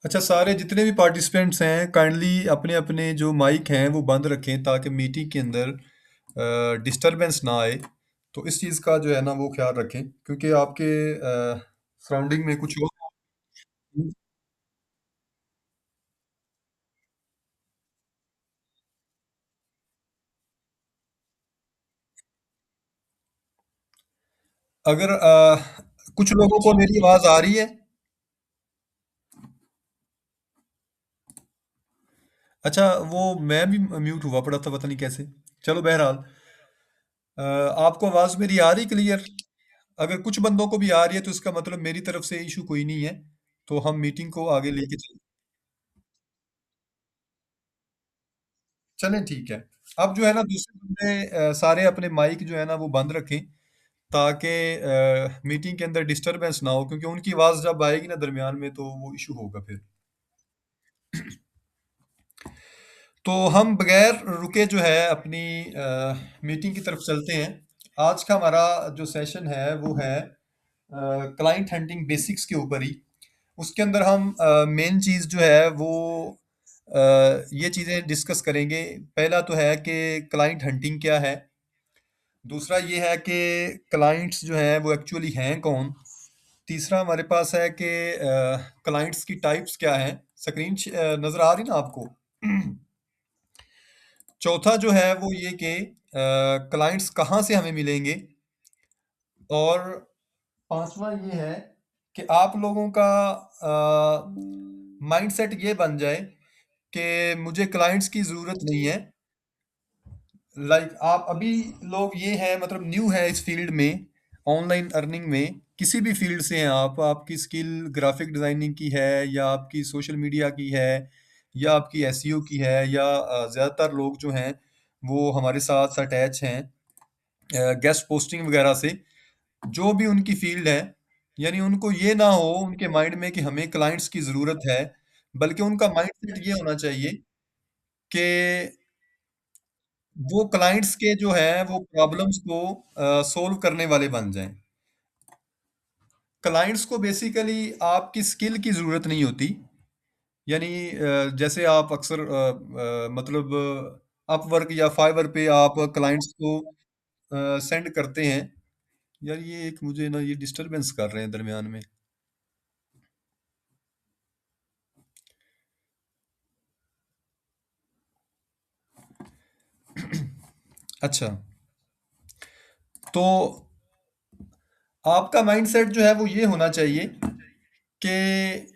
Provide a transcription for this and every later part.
अच्छा, सारे जितने भी पार्टिसिपेंट्स हैं काइंडली अपने अपने जो माइक हैं वो बंद रखें ताकि मीटिंग के अंदर डिस्टरबेंस ना आए। तो इस चीज़ का जो है ना वो ख्याल रखें क्योंकि आपके सराउंडिंग में कुछ हो। अगर कुछ लोगों को मेरी आवाज़ आ रही है। अच्छा, वो मैं भी म्यूट हुआ पड़ा था, पता नहीं कैसे। चलो बहरहाल, आपको आवाज़ मेरी आ रही क्लियर? अगर कुछ बंदों को भी आ रही है तो इसका मतलब मेरी तरफ से इशू कोई नहीं है। तो हम मीटिंग को आगे लेके चलें, ठीक है। अब जो है ना दूसरे बंदे सारे अपने माइक जो है ना वो बंद रखें ताकि मीटिंग के अंदर डिस्टरबेंस ना हो, क्योंकि उनकी आवाज़ जब आएगी ना दरमियान में तो वो इशू होगा फिर। तो हम बगैर रुके जो है अपनी मीटिंग की तरफ चलते हैं। आज का हमारा जो सेशन है वो है क्लाइंट हंटिंग बेसिक्स के ऊपर ही। उसके अंदर हम मेन चीज़ जो है वो ये चीज़ें डिस्कस करेंगे। पहला तो है कि क्लाइंट हंटिंग क्या है। दूसरा ये है कि क्लाइंट्स जो हैं वो एक्चुअली हैं कौन। तीसरा हमारे पास है कि क्लाइंट्स की टाइप्स क्या हैं। स्क्रीन नज़र आ रही ना आपको? चौथा जो है वो ये कि क्लाइंट्स कहाँ से हमें मिलेंगे। और पांचवा ये है कि आप लोगों का माइंडसेट ये बन जाए कि मुझे क्लाइंट्स की ज़रूरत नहीं है। लाइक आप अभी लोग ये हैं, मतलब न्यू है इस फील्ड में, ऑनलाइन अर्निंग में। किसी भी फील्ड से हैं आप, आपकी स्किल ग्राफिक डिज़ाइनिंग की है या आपकी सोशल मीडिया की है या आपकी एसईओ की है या ज़्यादातर लोग जो हैं वो हमारे साथ अटैच हैं गेस्ट पोस्टिंग वगैरह से। जो भी उनकी फील्ड है, यानी उनको ये ना हो उनके माइंड में कि हमें क्लाइंट्स की ज़रूरत है, बल्कि उनका माइंडसेट ये होना चाहिए कि वो क्लाइंट्स के जो है वो प्रॉब्लम्स को सोल्व करने वाले बन जाएं। क्लाइंट्स को बेसिकली आपकी स्किल की ज़रूरत नहीं होती। यानी जैसे आप अक्सर मतलब अपवर्क या फाइवर पे आप क्लाइंट्स को सेंड करते हैं। यार ये एक मुझे ना ये डिस्टरबेंस कर रहे हैं दरमियान में। अच्छा, तो आपका माइंडसेट जो है वो ये होना चाहिए कि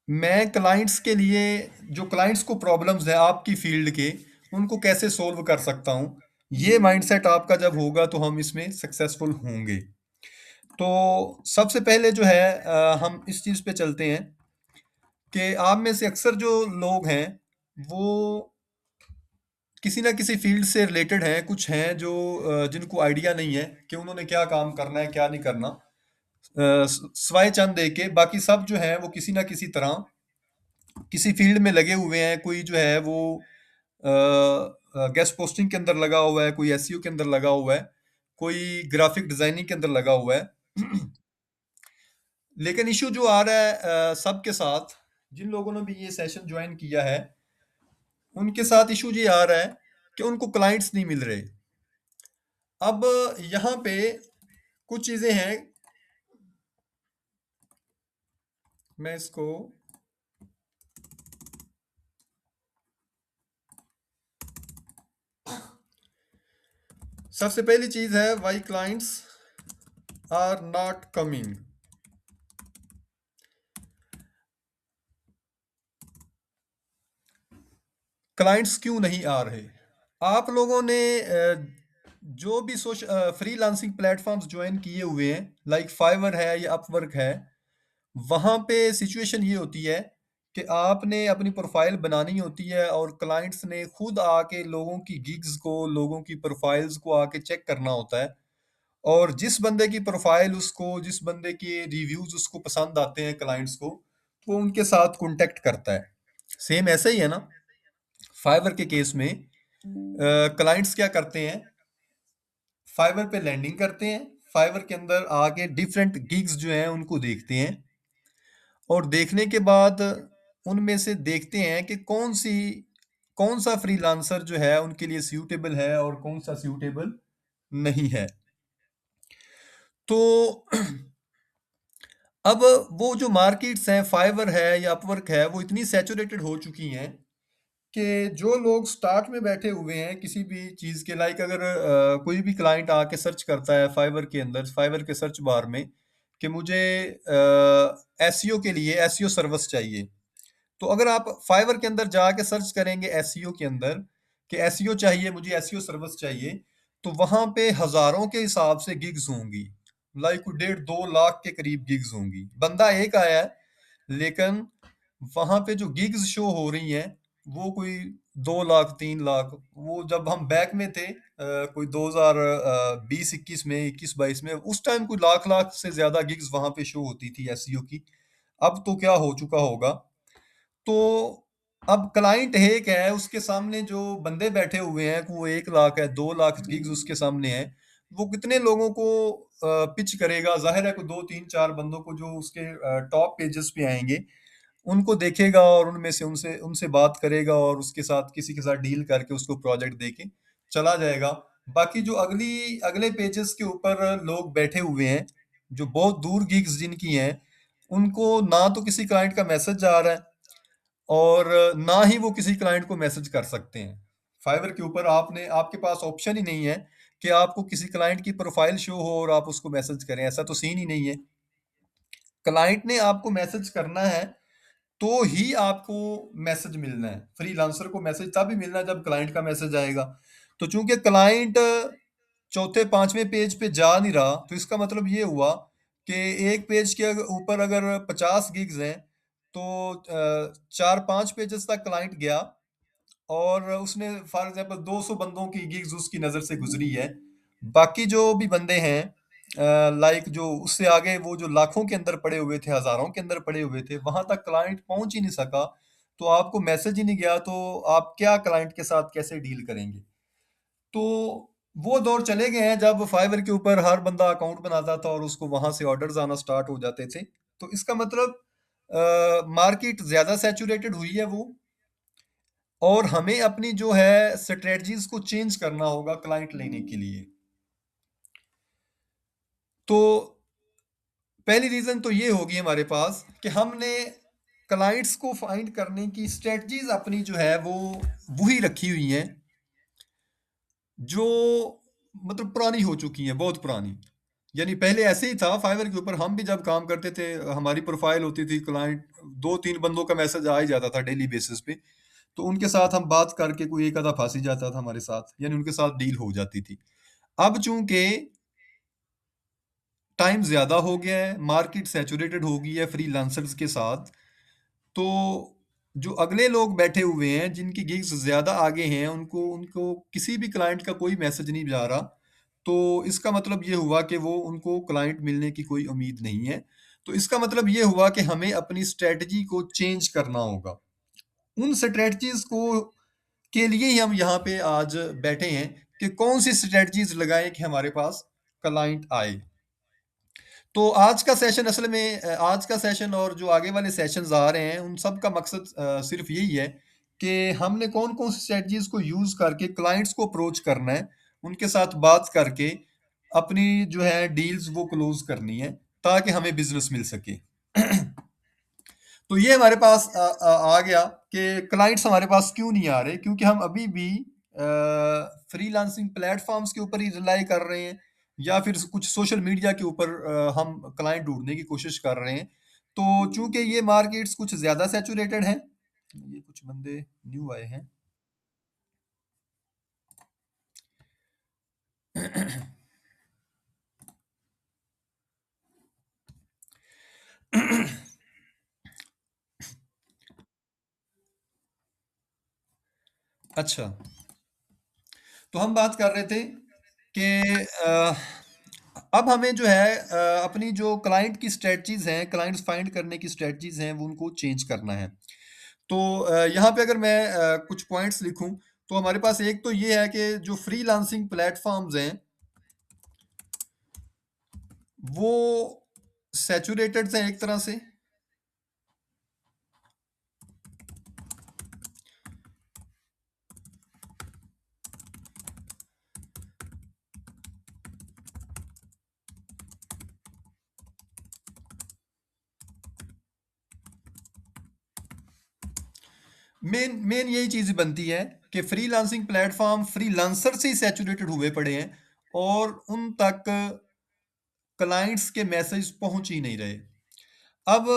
मैं क्लाइंट्स के लिए, जो क्लाइंट्स को प्रॉब्लम्स है आपकी फील्ड के, उनको कैसे सोल्व कर सकता हूँ। ये माइंडसेट आपका जब होगा तो हम इसमें सक्सेसफुल होंगे। तो सबसे पहले जो है हम इस चीज़ पे चलते हैं कि आप में से अक्सर जो लोग हैं वो किसी ना किसी फील्ड से रिलेटेड हैं। कुछ हैं जो जिनको आइडिया नहीं है कि उन्होंने क्या काम करना है क्या नहीं करना, सिवाय चंद एक के। बाकी सब जो हैं वो किसी ना किसी तरह किसी फील्ड में लगे हुए हैं। कोई जो है वो गेस्ट पोस्टिंग के अंदर लगा हुआ है, कोई एसईओ के अंदर लगा हुआ है, कोई ग्राफिक डिजाइनिंग के अंदर लगा हुआ है। लेकिन इशू जो आ रहा है सबके साथ, जिन लोगों ने भी ये सेशन ज्वाइन किया है उनके साथ इशू ये आ रहा है कि उनको क्लाइंट्स नहीं मिल रहे। अब यहाँ पे कुछ चीजें हैं, मैं इसको सबसे पहली चीज है why clients are not coming. Clients क्यों नहीं आ रहे। आप लोगों ने जो भी फ्रीलांसिंग प्लेटफॉर्म्स ज्वाइन किए हुए हैं, लाइक फाइवर है या अपवर्क है, वहाँ पे सिचुएशन ये होती है कि आपने अपनी प्रोफाइल बनानी होती है और क्लाइंट्स ने खुद आके लोगों की गिग्स को, लोगों की प्रोफाइल्स को आके चेक करना होता है। और जिस बंदे की प्रोफाइल उसको, जिस बंदे के रिव्यूज उसको पसंद आते हैं क्लाइंट्स को, तो वो उनके साथ कांटेक्ट करता है। सेम ऐसा ही है ना फाइवर के केस में। क्लाइंट्स क्या करते हैं, फाइवर पे लैंडिंग करते हैं, फाइवर के अंदर आके डिफरेंट गिग्स जो हैं उनको देखते हैं और देखने के बाद उनमें से देखते हैं कि कौन सा फ्रीलांसर जो है उनके लिए सूटेबल है और कौन सा सूटेबल नहीं है। तो अब वो जो मार्केट्स हैं, फाइवर है या अपवर्क है, वो इतनी सैचुरेटेड हो चुकी हैं कि जो लोग स्टार्ट में बैठे हुए हैं किसी भी चीज़ के, लाइक अगर कोई भी क्लाइंट आके सर्च करता है फाइवर के अंदर, फाइवर के सर्च बार में, कि मुझे एसईओ के लिए एसईओ सर्विस चाहिए। तो अगर आप फाइवर के अंदर जाके सर्च करेंगे एसईओ के अंदर कि एसईओ चाहिए, मुझे एसईओ सर्विस चाहिए, तो वहां पे हजारों के हिसाब से गिग्स होंगी, लाइक 1.5-2 लाख के करीब गिग्स होंगी। बंदा एक आया है, लेकिन वहां पे जो गिग्स शो हो रही हैं वो कोई 2 लाख 3 लाख। वो जब हम बैक में थे, कोई 2020-21 में, 21-22 में, उस टाइम कोई लाख लाख से ज्यादा गिग्स वहां पे शो होती थी एसईओ की। अब तो क्या हो चुका होगा। तो अब क्लाइंट एक है, उसके सामने जो बंदे बैठे हुए हैं वो 1 लाख है, 2 लाख गिग्स उसके सामने है। वो कितने लोगों को पिच करेगा? जाहिर है कोई 2 3 4 बंदों को जो उसके टॉप पेजेस पे आएंगे उनको देखेगा और उनमें से उनसे उनसे बात करेगा और उसके साथ किसी के साथ डील करके उसको प्रोजेक्ट देके चला जाएगा। बाकी जो अगले पेजेस के ऊपर लोग बैठे हुए हैं, जो बहुत दूर गिग्स जिनकी हैं, उनको ना तो किसी क्लाइंट का मैसेज जा रहा है और ना ही वो किसी क्लाइंट को मैसेज कर सकते हैं। फाइवर के ऊपर आपके पास ऑप्शन ही नहीं है कि आपको किसी क्लाइंट की प्रोफाइल शो हो और आप उसको मैसेज करें, ऐसा तो सीन ही नहीं है। क्लाइंट ने आपको मैसेज करना है तो ही आपको मैसेज मिलना है। फ्रीलांसर को मैसेज तभी मिलना है जब क्लाइंट का मैसेज आएगा। तो चूंकि क्लाइंट चौथे पांचवें पेज पे जा नहीं रहा, तो इसका मतलब ये हुआ कि एक पेज के ऊपर अगर 50 गिग्स हैं, तो 4-5 पेजेस तक क्लाइंट गया और उसने फॉर एग्जांपल 200 बंदों की गिग्स उसकी नज़र से गुजरी है। बाकी जो भी बंदे हैं, लाइक जो उससे आगे वो जो लाखों के अंदर पड़े हुए थे, हजारों के अंदर पड़े हुए थे, वहां तक क्लाइंट पहुंच ही नहीं सका। तो आपको मैसेज ही नहीं गया, तो आप क्या क्लाइंट के साथ कैसे डील करेंगे? तो वो दौर चले गए हैं जब फाइवर के ऊपर हर बंदा अकाउंट बनाता था और उसको वहां से ऑर्डर्स आना स्टार्ट हो जाते थे। तो इसका मतलब मार्केट ज्यादा सैचुरेटेड हुई है वो, और हमें अपनी जो है स्ट्रेटजीज को चेंज करना होगा क्लाइंट लेने के लिए। तो पहली रीजन तो ये होगी हमारे पास कि हमने क्लाइंट्स को फाइंड करने की स्ट्रेटजीज अपनी जो है वो वही रखी हुई हैं, जो मतलब पुरानी हो चुकी हैं, बहुत पुरानी। यानी पहले ऐसे ही था फाइवर के ऊपर, हम भी जब काम करते थे हमारी प्रोफाइल होती थी, क्लाइंट 2 3 बंदों का मैसेज आ ही जाता था डेली बेसिस पे। तो उनके साथ हम बात करके कोई एक आधा फंस ही जाता था हमारे साथ, यानी उनके साथ डील हो जाती थी। अब चूंकि टाइम ज़्यादा हो गया है, मार्केट सैचुरेटेड हो गई है फ्रीलांसर्स के साथ, तो जो अगले लोग बैठे हुए हैं जिनकी गिग्स ज़्यादा आगे हैं, उनको उनको किसी भी क्लाइंट का कोई मैसेज नहीं जा रहा। तो इसका मतलब ये हुआ कि वो उनको क्लाइंट मिलने की कोई उम्मीद नहीं है। तो इसका मतलब ये हुआ कि हमें अपनी स्ट्रेटजी को चेंज करना होगा। उन स्ट्रेटजीज को के लिए ही हम यहाँ पे आज बैठे हैं कि कौन सी स्ट्रेटजीज लगाएं कि हमारे पास क्लाइंट आए। तो आज का सेशन असल में आज का सेशन और जो आगे वाले सेशंस आ रहे हैं उन सब का मकसद सिर्फ यही है कि हमने कौन कौन सी स्ट्रेटजीज को यूज करके क्लाइंट्स को अप्रोच करना है, उनके साथ बात करके अपनी जो है डील्स वो क्लोज करनी है, ताकि हमें बिजनेस मिल सके। तो ये हमारे पास आ गया कि क्लाइंट्स हमारे पास क्यों नहीं आ रहे, क्योंकि हम अभी भी फ्रीलांसिंग प्लेटफॉर्म्स के ऊपर ही रिलाई कर रहे हैं, या फिर कुछ सोशल मीडिया के ऊपर हम क्लाइंट ढूंढने की कोशिश कर रहे हैं। तो चूंकि ये मार्केट्स कुछ ज़्यादा सैचुरेटेड हैं, ये कुछ बंदे न्यू आए हैं। अच्छा, तो हम बात कर रहे थे कि अब हमें जो है अपनी जो क्लाइंट की स्ट्रेटजीज हैं, क्लाइंट्स फाइंड करने की स्ट्रेटजीज हैं, वो उनको चेंज करना है। तो यहाँ पे अगर मैं कुछ पॉइंट्स लिखूं, तो हमारे पास एक तो ये है कि जो फ्रीलांसिंग प्लेटफॉर्म्स हैं वो सैचुरेटेड हैं एक तरह से, मेन मेन यही चीज़ बनती है कि फ्रीलांसिंग प्लेटफ़ॉर्म फ्रीलांसर से ही सैचुरेटेड हुए पड़े हैं और उन तक क्लाइंट्स के मैसेज पहुँच ही नहीं रहे। अब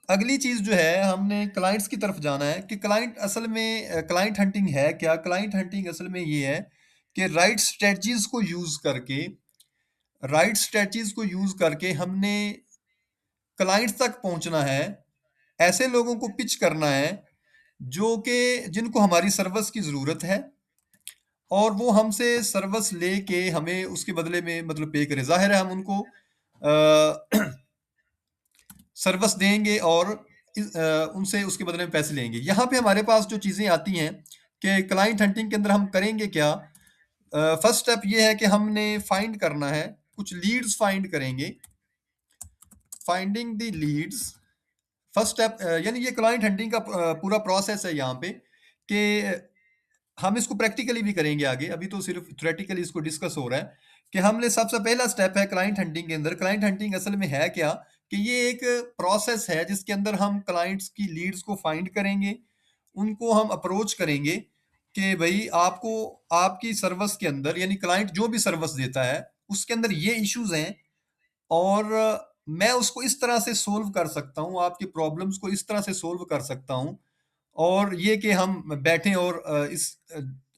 अगली चीज़ जो है हमने क्लाइंट्स की तरफ जाना है कि क्लाइंट असल में क्लाइंट हंटिंग है क्या? क्लाइंट हंटिंग असल में ये है कि राइट स्ट्रैटेजीज़ को यूज़ करके हमने क्लाइंट्स तक पहुँचना है। ऐसे लोगों को पिच करना है जो कि जिनको हमारी सर्विस की ज़रूरत है और वो हमसे सर्विस लेके हमें उसके बदले में मतलब पे करे। ज़ाहिर है हम उनको सर्विस देंगे और उनसे उसके बदले में पैसे लेंगे। यहाँ पे हमारे पास जो चीज़ें आती हैं कि क्लाइंट हंटिंग के अंदर हम करेंगे क्या? फर्स्ट स्टेप ये है कि हमने फाइंड करना है, कुछ लीड्स फाइंड करेंगे। Finding the leads first step यानी ये क्लाइंट हंटिंग का पूरा प्रोसेस है यहाँ पे कि हम इसको प्रैक्टिकली भी करेंगे आगे, अभी तो सिर्फ थ्योरेटिकली इसको डिस्कस हो रहा है कि हमने सबसे पहला स्टेप है क्लाइंट हंटिंग के अंदर। क्लाइंट हंटिंग असल में है क्या कि ये एक प्रोसेस है जिसके अंदर हम क्लाइंट्स की लीड्स को फाइंड करेंगे, उनको हम अप्रोच करेंगे कि भाई आपको आपकी सर्विस के अंदर यानी क्लाइंट जो भी सर्विस देता है उसके अंदर ये इश्यूज हैं और मैं उसको इस तरह से सोल्व कर सकता हूँ, आपकी प्रॉब्लम्स को इस तरह से सोल्व कर सकता हूँ और ये कि हम बैठें और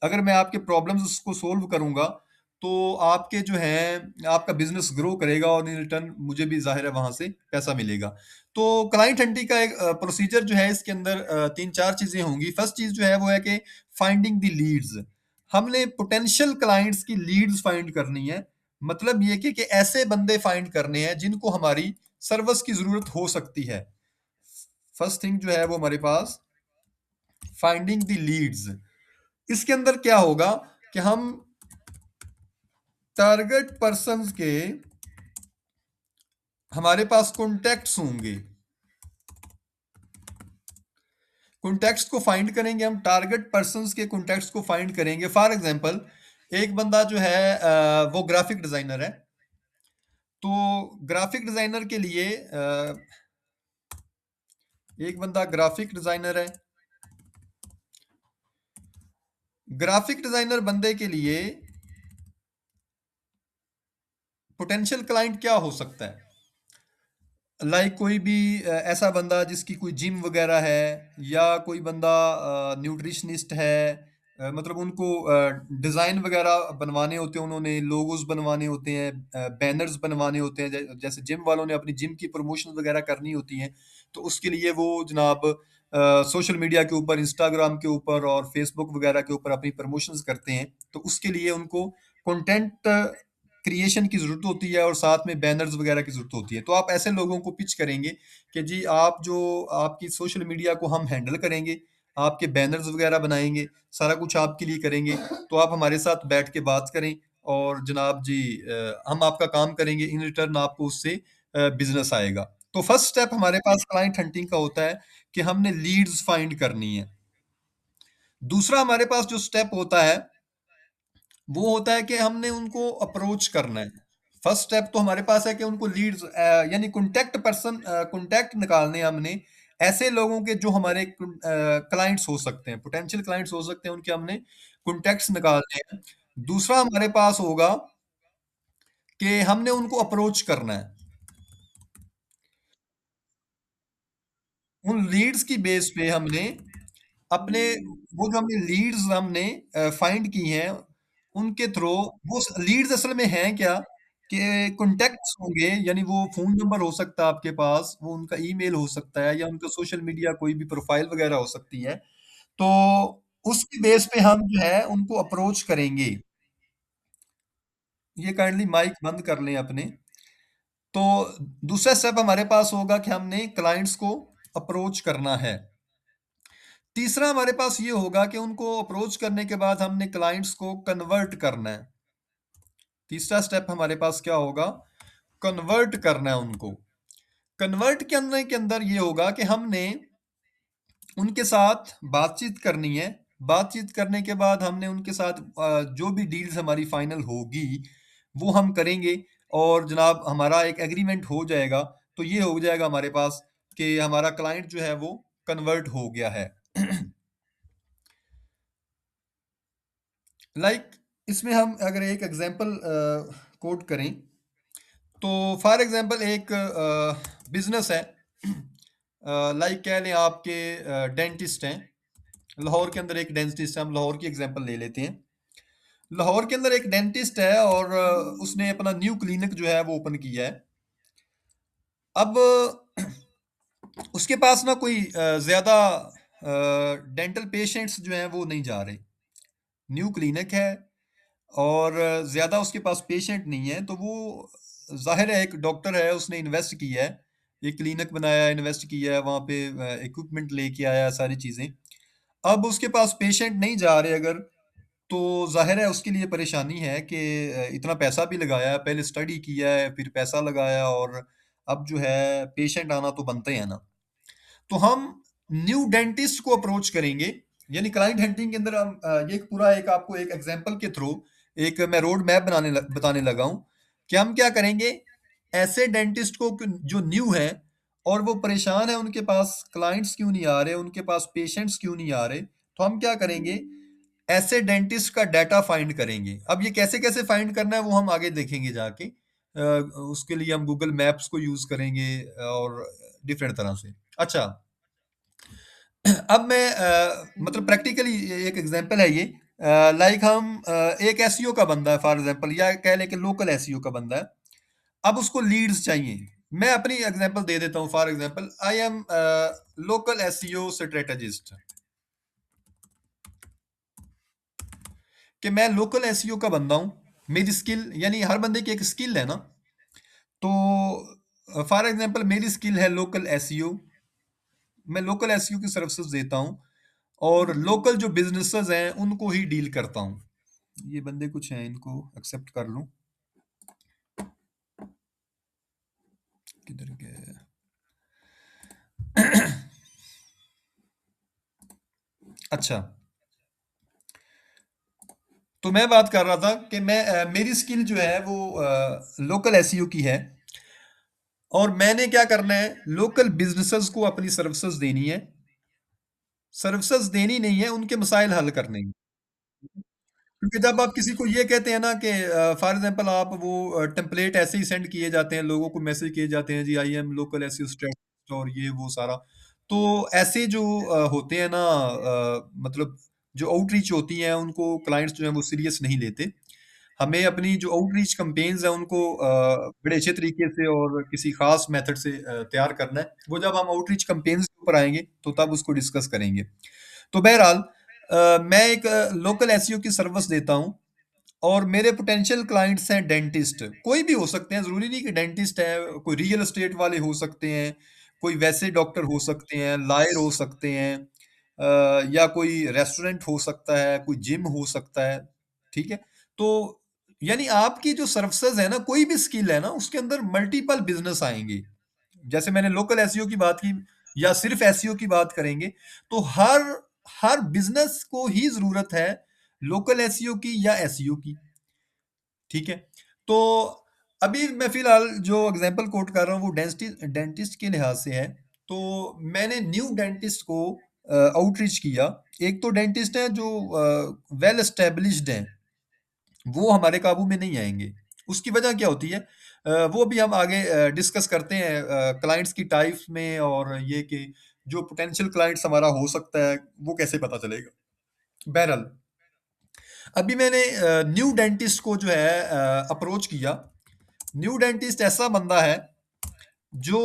अगर मैं आपके प्रॉब्लम्स को सोल्व करूँगा, तो आपके जो हैं आपका बिज़नेस ग्रो करेगा और इन रिटर्न मुझे भी ज़ाहिर है वहाँ से पैसा मिलेगा। तो क्लाइंट हंटिंग का एक प्रोसीजर जो है इसके अंदर 3-4 चीज़ें होंगी। फर्स्ट चीज़ जो है वो है कि फाइंडिंग द लीड्स। हमने पोटेंशियल क्लाइंट्स की लीड्स फाइंड करनी है। मतलब ये कि ऐसे बंदे फाइंड करने हैं जिनको हमारी सर्विस की ज़रूरत हो सकती है। फर्स्ट थिंग जो है वो हमारे पास फाइंडिंग द लीड्स। इसके अंदर क्या होगा कि हम टारगेट पर्संस के हमारे पास कॉन्टैक्ट्स होंगे, कॉन्टैक्ट्स को फाइंड करेंगे, हम टारगेट पर्संस के कॉन्टैक्ट्स को फाइंड करेंगे। फॉर एग्जांपल एक बंदा जो है वो ग्राफिक डिजाइनर है, तो ग्राफिक डिजाइनर के लिए एक बंदा ग्राफिक डिजाइनर है, ग्राफिक डिजाइनर बंदे के लिए पोटेंशियल क्लाइंट क्या हो सकता है? कोई भी ऐसा बंदा जिसकी कोई जिम वगैरह है या कोई बंदा न्यूट्रिशनिस्ट है, मतलब उनको डिज़ाइन वगैरह बनवाने होते हैं, उन्होंने लोगोस बनवाने होते हैं, बैनर्स बनवाने होते हैं, जैसे जिम वालों ने अपनी जिम की प्रमोशन वगैरह करनी होती हैं, तो उसके लिए वो जनाब सोशल मीडिया के ऊपर, इंस्टाग्राम के ऊपर और फेसबुक वगैरह के ऊपर अपनी प्रमोशंस करते हैं, तो उसके लिए उनको कंटेंट क्रिएशन की ज़रूरत होती है और साथ में बैनर्स वगैरह की ज़रूरत होती है। तो आप ऐसे लोगों को पिच करेंगे कि जी आप जो आपकी सोशल मीडिया को हम हैंडल करेंगे, आपके बैनर्स वगैरह बनाएँगे, सारा कुछ आपके लिए करेंगे। तो आप हमारे साथ बैठ के बात करें और जनाब जी हम आपका काम करेंगे, इन रिटर्न आपको उससे बिज़नेस आएगा। तो फर्स्ट स्टेप हमारे पास क्लाइंट हंटिंग का होता है कि हमने लीड्स फाइंड करनी है। दूसरा हमारे पास जो स्टेप होता है वो होता है कि हमने उनको अप्रोच करना है। फर्स्ट स्टेप तो हमारे पास है कि उनको लीड्स यानी कॉन्टैक्ट निकालने हैं हमने ऐसे लोगों के जो हमारे क्लाइंट्स हो सकते हैं, पोटेंशियल क्लाइंट्स हो सकते हैं, उनके हमने कॉन्टैक्ट्स निकालने हैं। दूसरा हमारे पास होगा कि हमने उनको अप्रोच करना है। उन लीड्स की बेस पे हमने अपने वो जो हमने लीड्स हमने फाइंड की हैं, उनके थ्रू वो लीड्स असल में हैं क्या कि कॉन्टैक्ट्स होंगे, यानी वो फ़ोन नंबर हो सकता है आपके पास, वो उनका ईमेल हो सकता है या उनका सोशल मीडिया कोई भी प्रोफ़ाइल वगैरह हो सकती है। तो उसकी बेस पे हम जो है उनको अप्रोच करेंगे। ये काइंडली माइक बंद कर लें अपने। तो दूसरा स्टेप हमारे पास होगा कि हमने क्लाइंट्स को अप्रोच करना है। तीसरा हमारे पास ये होगा कि उनको अप्रोच करने के बाद हमने क्लाइंट्स को कन्वर्ट करना है। तीसरा स्टेप हमारे पास क्या होगा? कन्वर्ट करना है उनको। कन्वर्ट करने के अंदर ये होगा कि हमने उनके साथ बातचीत करनी है। बातचीत करने के बाद हमने उनके साथ जो भी डील्स हमारी फाइनल होगी, वो हम करेंगे और जनाब हमारा एक एग्रीमेंट हो जाएगा। तो ये हो जाएगा हमारे पास कि हमारा क्लाइंट जो है वो कन्वर्ट हो गया है। लाइक इसमें हम अगर एक एग्जांपल कोट करें, तो फॉर एग्जांपल एक बिजनेस है, लाइक कह लें आपके डेंटिस्ट हैं। लाहौर के अंदर एक डेंटिस्ट है, हम लाहौर की एग्जांपल ले लेते हैं। लाहौर के अंदर एक डेंटिस्ट है और उसने अपना न्यू क्लिनिक जो है वो ओपन किया है। अब उसके पास ना कोई ज़्यादा डेंटल पेशेंट्स जो हैं वो नहीं जा रहे। न्यू क्लिनिक है और ज़्यादा उसके पास पेशेंट नहीं है, तो वो ज़ाहिर है एक डॉक्टर है, उसने इन्वेस्ट किया है, एक क्लिनिक बनाया, इन्वेस्ट किया है, वहाँ पे इक्विपमेंट लेके आया, सारी चीज़ें। अब उसके पास पेशेंट नहीं जा रहे अगर, तो ज़ाहिर है उसके लिए परेशानी है कि इतना पैसा भी लगाया है, पहले स्टडी किया है, फिर पैसा लगाया और अब जो है पेशेंट आना तो बनते हैं ना। तो हम न्यू डेंटिस्ट को अप्रोच करेंगे, यानी क्लाइंट हंटिंग के अंदर हम ये एक पूरा एक आपको एक एग्जांपल के थ्रू एक मैं रोड मैप बताने लगा हूँ कि हम क्या करेंगे। ऐसे डेंटिस्ट को जो न्यू है और वो परेशान है, उनके पास क्लाइंट्स क्यों नहीं आ रहे, उनके पास पेशेंट्स क्यों नहीं आ रहे, तो हम क्या करेंगे, ऐसे डेंटिस्ट का डाटा फाइंड करेंगे। अब ये कैसे कैसे फाइंड करना है वो हम आगे देखेंगे जाके। उसके लिए हम गूगल मैप्स को यूज करेंगे और डिफरेंट तरह से। अच्छा, अब मैं मतलब प्रैक्टिकली एक एग्जांपल है ये। लाइक हम एक एसईओ का बंदा है फॉर एग्जांपल, या कह लें कि लोकल एसईओ का बंदा है। अब उसको लीड्स चाहिए। मैं अपनी एग्जांपल दे देता हूँ, for example I am local SEO strategist, कि मैं लोकल एसईओ का बंदा हूँ। मेरी स्किल, यानी हर बंदे की एक स्किल है ना, तो फॉर एग्जांपल मेरी स्किल है लोकल एसईओ। मैं लोकल एसईओ की सर्विसेज देता हूँ और लोकल जो बिजनेसेस हैं उनको ही डील करता हूँ। ये बंदे कुछ हैं, इनको एक्सेप्ट कर लूं। किधर गए? अच्छा, तो मैं बात कर रहा था कि मैं मेरी स्किल जो है वो लोकल एसईओ की है, और मैंने क्या करना है, लोकल बिजनेसेस को अपनी सर्विसेज देनी है। सर्विसेज देनी नहीं है, उनके मसाइल हल करने हैं। क्योंकि जब आप किसी को ये कहते हैं ना कि फॉर एग्जांपल आप वो टेम्पलेट ऐसे ही सेंड किए जाते हैं, लोगों को मैसेज किए जाते हैं, जी I am local SEO strategist और ये वो सारा। तो ऐसे जो होते हैं ना, मतलब जो आउटरीच होती हैं उनको क्लाइंट्स जो है वो सीरियस नहीं लेते। हमें अपनी जो आउटरीच कैंपेन्स हैं उनको बड़े अच्छे तरीके से और किसी खास मेथड से तैयार करना है। वो जब हम आउटरीच कैंपेन्स के ऊपर आएंगे तो तब उसको डिस्कस करेंगे। तो बहरहाल मैं एक लोकल एसईओ की सर्विस देता हूँ और मेरे पोटेंशियल क्लाइंट्स हैं डेंटिस्ट, कोई भी हो सकते हैं, ज़रूरी नहीं कि डेंटिस्ट है, कोई रियल एस्टेट वाले हो सकते हैं, कोई वैसे डॉक्टर हो सकते हैं, लॉयर हो सकते हैं, या कोई रेस्टोरेंट हो सकता है, कोई जिम हो सकता है। ठीक है? तो यानी आपकी जो सर्विसेज है ना, कोई भी स्किल है ना, उसके अंदर मल्टीपल बिजनेस आएंगे। जैसे मैंने लोकल एसईओ की बात की, या सिर्फ एसईओ की बात करेंगे, तो हर हर बिजनेस को ही जरूरत है लोकल एसईओ की या एसईओ की। ठीक है? तो अभी मैं फिलहाल जो एग्जांपल कोट कर रहा हूँ वो डेंटिस्ट डेंटिस्ट के लिहाज से है। तो मैंने न्यू डेंटिस्ट को आउटरीच किया। एक तो डेंटिस्ट है जो वेल एस्टेब्लिश्ड हैं, वो हमारे काबू में नहीं आएंगे। उसकी वजह क्या होती है, वो भी हम आगे डिस्कस करते हैं क्लाइंट्स की टाइप्स में, और ये कि जो पोटेंशियल क्लाइंट्स हमारा हो सकता है वो कैसे पता चलेगा। बहरहाल, अभी मैंने न्यू डेंटिस्ट को जो है अप्रोच किया। न्यू डेंटिस्ट ऐसा बंदा है जो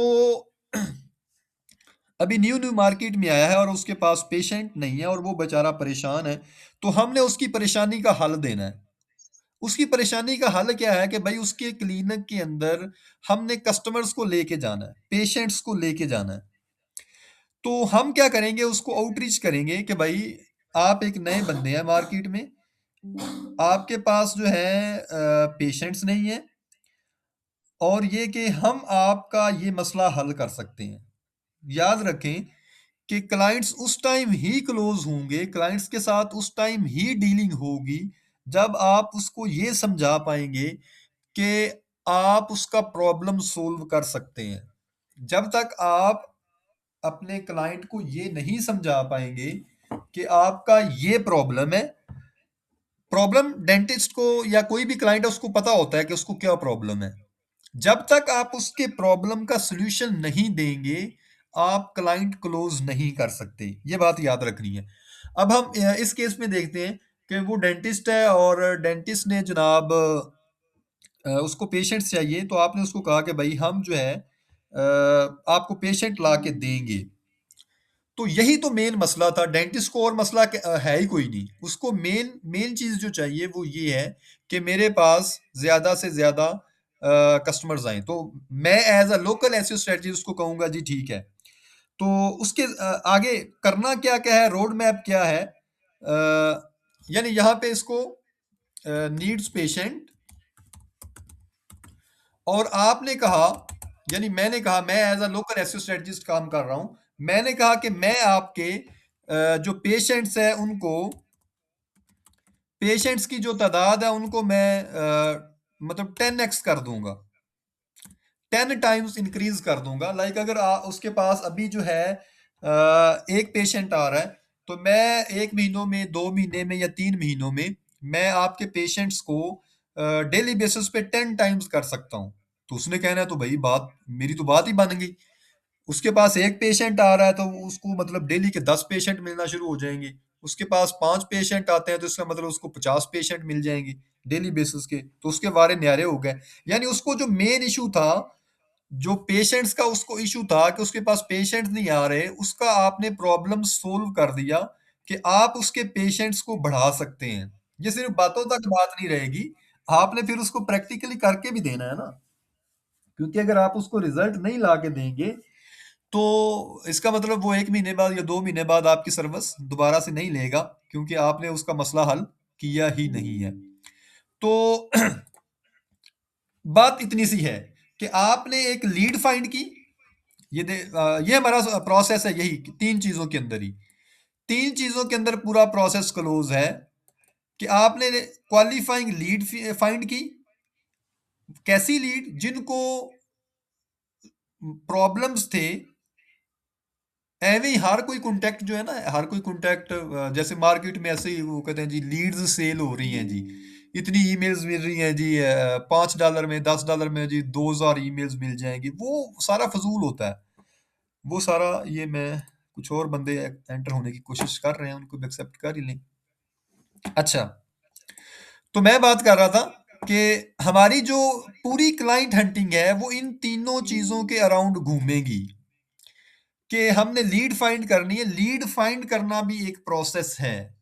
अभी न्यू न्यू मार्केट में आया है और उसके पास पेशेंट नहीं है और वो बेचारा परेशान है। तो हमने उसकी परेशानी का हल देना है। उसकी परेशानी का हल क्या है कि भाई उसके क्लिनिक के अंदर हमने कस्टमर्स को लेके जाना है, पेशेंट्स को लेके जाना है। तो हम क्या करेंगे, उसको आउटरीच करेंगे कि भाई आप एक नए बंदे हैं मार्केट में, आपके पास जो है पेशेंट्स नहीं है, और ये कि हम आपका ये मसला हल कर सकते हैं। याद रखें कि क्लाइंट्स उस टाइम ही क्लोज होंगे, क्लाइंट्स के साथ उस टाइम ही डीलिंग होगी जब आप उसको ये समझा पाएंगे कि आप उसका प्रॉब्लम सोल्व कर सकते हैं। जब तक आप अपने क्लाइंट को ये नहीं समझा पाएंगे कि आपका ये प्रॉब्लम है, प्रॉब्लम डेंटिस्ट को या कोई भी क्लाइंट है उसको पता होता है कि उसको क्या प्रॉब्लम है। जब तक आप उसके प्रॉब्लम का सॉल्यूशन नहीं देंगे, आप क्लाइंट क्लोज नहीं कर सकते। ये बात याद रखनी है। अब हम इस केस में देखते हैं कि वो डेंटिस्ट है और डेंटिस्ट ने जनाब उसको पेशेंट्स चाहिए, तो आपने उसको कहा कि भाई हम जो है आपको पेशेंट ला के देंगे। तो यही तो मेन मसला था। डेंटिस्ट को और मसला है ही कोई नहीं। उसको मेन मेन चीज जो चाहिए वो ये है कि मेरे पास ज्यादा से ज्यादा कस्टमर्स आए। तो मैं as a local SEO strategy उसको कहूंगा जी ठीक है। तो उसके आगे करना क्या क्या है, रोड मैप क्या है, यानी यहाँ पे इसको नीड्स पेशेंट, और आपने कहा, यानी मैंने कहा, मैं as a local SEO strategist काम कर रहा हूं। मैंने कहा कि मैं आपके जो पेशेंट्स हैं उनको, पेशेंट्स की जो तादाद है उनको मैं मतलब 10x कर दूंगा, 10 टाइम्स इंक्रीज कर दूंगा। लाइक अगर उसके पास अभी जो है एक पेशेंट आ रहा है, तो मैं 1 महीनों में, 2 महीने में या 3 महीनों में मैं आपके पेशेंट्स को डेली बेसिस पे 10 टाइम्स कर सकता हूँ। तो उसने कहना है तो भाई बात, मेरी तो बात ही बन गई। उसके पास एक पेशेंट आ रहा है तो उसको मतलब डेली के 10 पेशेंट मिलना शुरू हो जाएंगे। उसके पास 5 पेशेंट आते हैं तो इसका मतलब उसको 50 पेशेंट मिल जाएंगे डेली बेसिस के। तो उसके बारे न्यारे हो गए। यानी उसको जो मेन इशू था, जो पेशेंट्स का उसको इशू था कि उसके पास पेशेंट नहीं आ रहे, उसका आपने प्रॉब्लम सोल्व कर दिया कि आप उसके पेशेंट्स को बढ़ा सकते हैं। ये सिर्फ बातों तक बात नहीं रहेगी, आपने फिर उसको प्रैक्टिकली करके भी देना है ना। क्योंकि अगर आप उसको रिजल्ट नहीं ला के देंगे तो इसका मतलब वो 1 महीने बाद या 2 महीने बाद आपकी सर्विस दोबारा से नहीं लेगा, क्योंकि आपने उसका मसला हल किया ही नहीं है। तो बात इतनी सी है कि आपने एक लीड फाइंड की। ये हमारा प्रोसेस है, यही 3 चीजों के अंदर ही, 3 चीजों के अंदर पूरा प्रोसेस क्लोज है कि आपने क्वालिफाइंग लीड फाइंड की। कैसी लीड? जिनको प्रॉब्लम्स थे। एवे ही हर कोई कॉन्टैक्ट जो है ना, हर कोई कॉन्टैक्ट, जैसे मार्केट में ऐसे ही वो कहते हैं जी लीड्स सेल हो रही हैं जी, इतनी ईमेल्स मिल रही हैं जी, $5 में, $10 में जी 2000 ईमेल्स मिल जाएंगी। वो सारा फजूल होता है। वो सारा, ये मैं, कुछ और बंदे एंटर होने की कोशिश कर रहे हैं, उनको भी एक्सेप्ट कर ही लें। अच्छा, तो मैं बात कर रहा था कि हमारी जो पूरी क्लाइंट हंटिंग है वो इन तीनों चीजों के अराउंड घूमेगी। कि हमने लीड फाइंड करनी है। लीड फाइंड करना भी एक प्रोसेस है।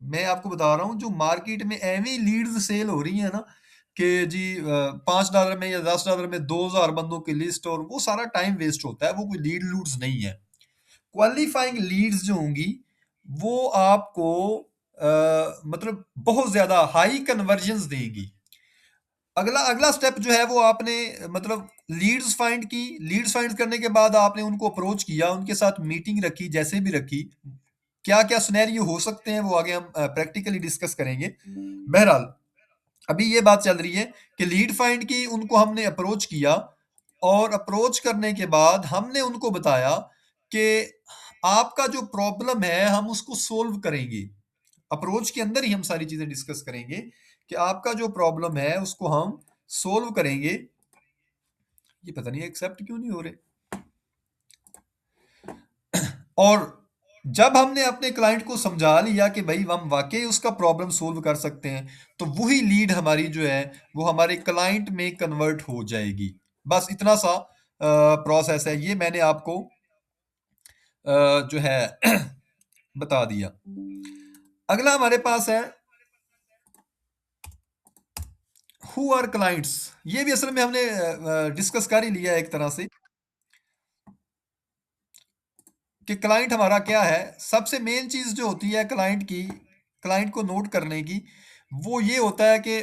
मैं आपको बता रहा हूँ, जो मार्केट में एवी लीड्स सेल हो रही है ना, कि जी $5 में या $10 में 2000 बंदों की लिस्ट, और वो सारा टाइम वेस्ट होता है। वो कोई लीड लूड्स नहीं है। क्वालिफाइंग लीड्स जो होंगी वो आपको मतलब बहुत ज्यादा हाई कन्वर्जन्स देंगी। अगला अगला स्टेप जो है वो आपने मतलब लीड्स फाइंड की। लीड्स फाइंड करने के बाद आपने उनको अप्रोच किया, उनके साथ मीटिंग रखी, जैसे भी रखी। क्या क्या सिनेरियो हो सकते हैं वो आगे हम प्रैक्टिकली डिस्कस करेंगे। बहरहाल, अभी ये बात चल रही है कि लीड फाइंड की, उनको हमने अप्रोच किया, और अप्रोच करने के बाद हमने उनको बताया कि आपका जो प्रॉब्लम है हम उसको सोल्व करेंगे। अप्रोच के अंदर ही हम सारी चीजें डिस्कस करेंगे कि आपका जो प्रॉब्लम है उसको हम सोल्व करेंगे। ये पता नहीं एक्सेप्ट क्यों नहीं हो रहे। और जब हमने अपने क्लाइंट को समझा लिया कि भाई हम वाकई उसका प्रॉब्लम सोल्व कर सकते हैं, तो वही लीड हमारी जो है वो हमारे क्लाइंट में कन्वर्ट हो जाएगी। बस इतना सा प्रोसेस है। ये मैंने आपको जो है बता दिया। अगला हमारे पास है हु आर क्लाइंट्स। ये भी असल में हमने डिस्कस कर ही लिया है एक तरह से कि क्लाइंट हमारा क्या है। सबसे मेन चीज जो होती है क्लाइंट की, क्लाइंट को नोट करने की, वो ये होता है कि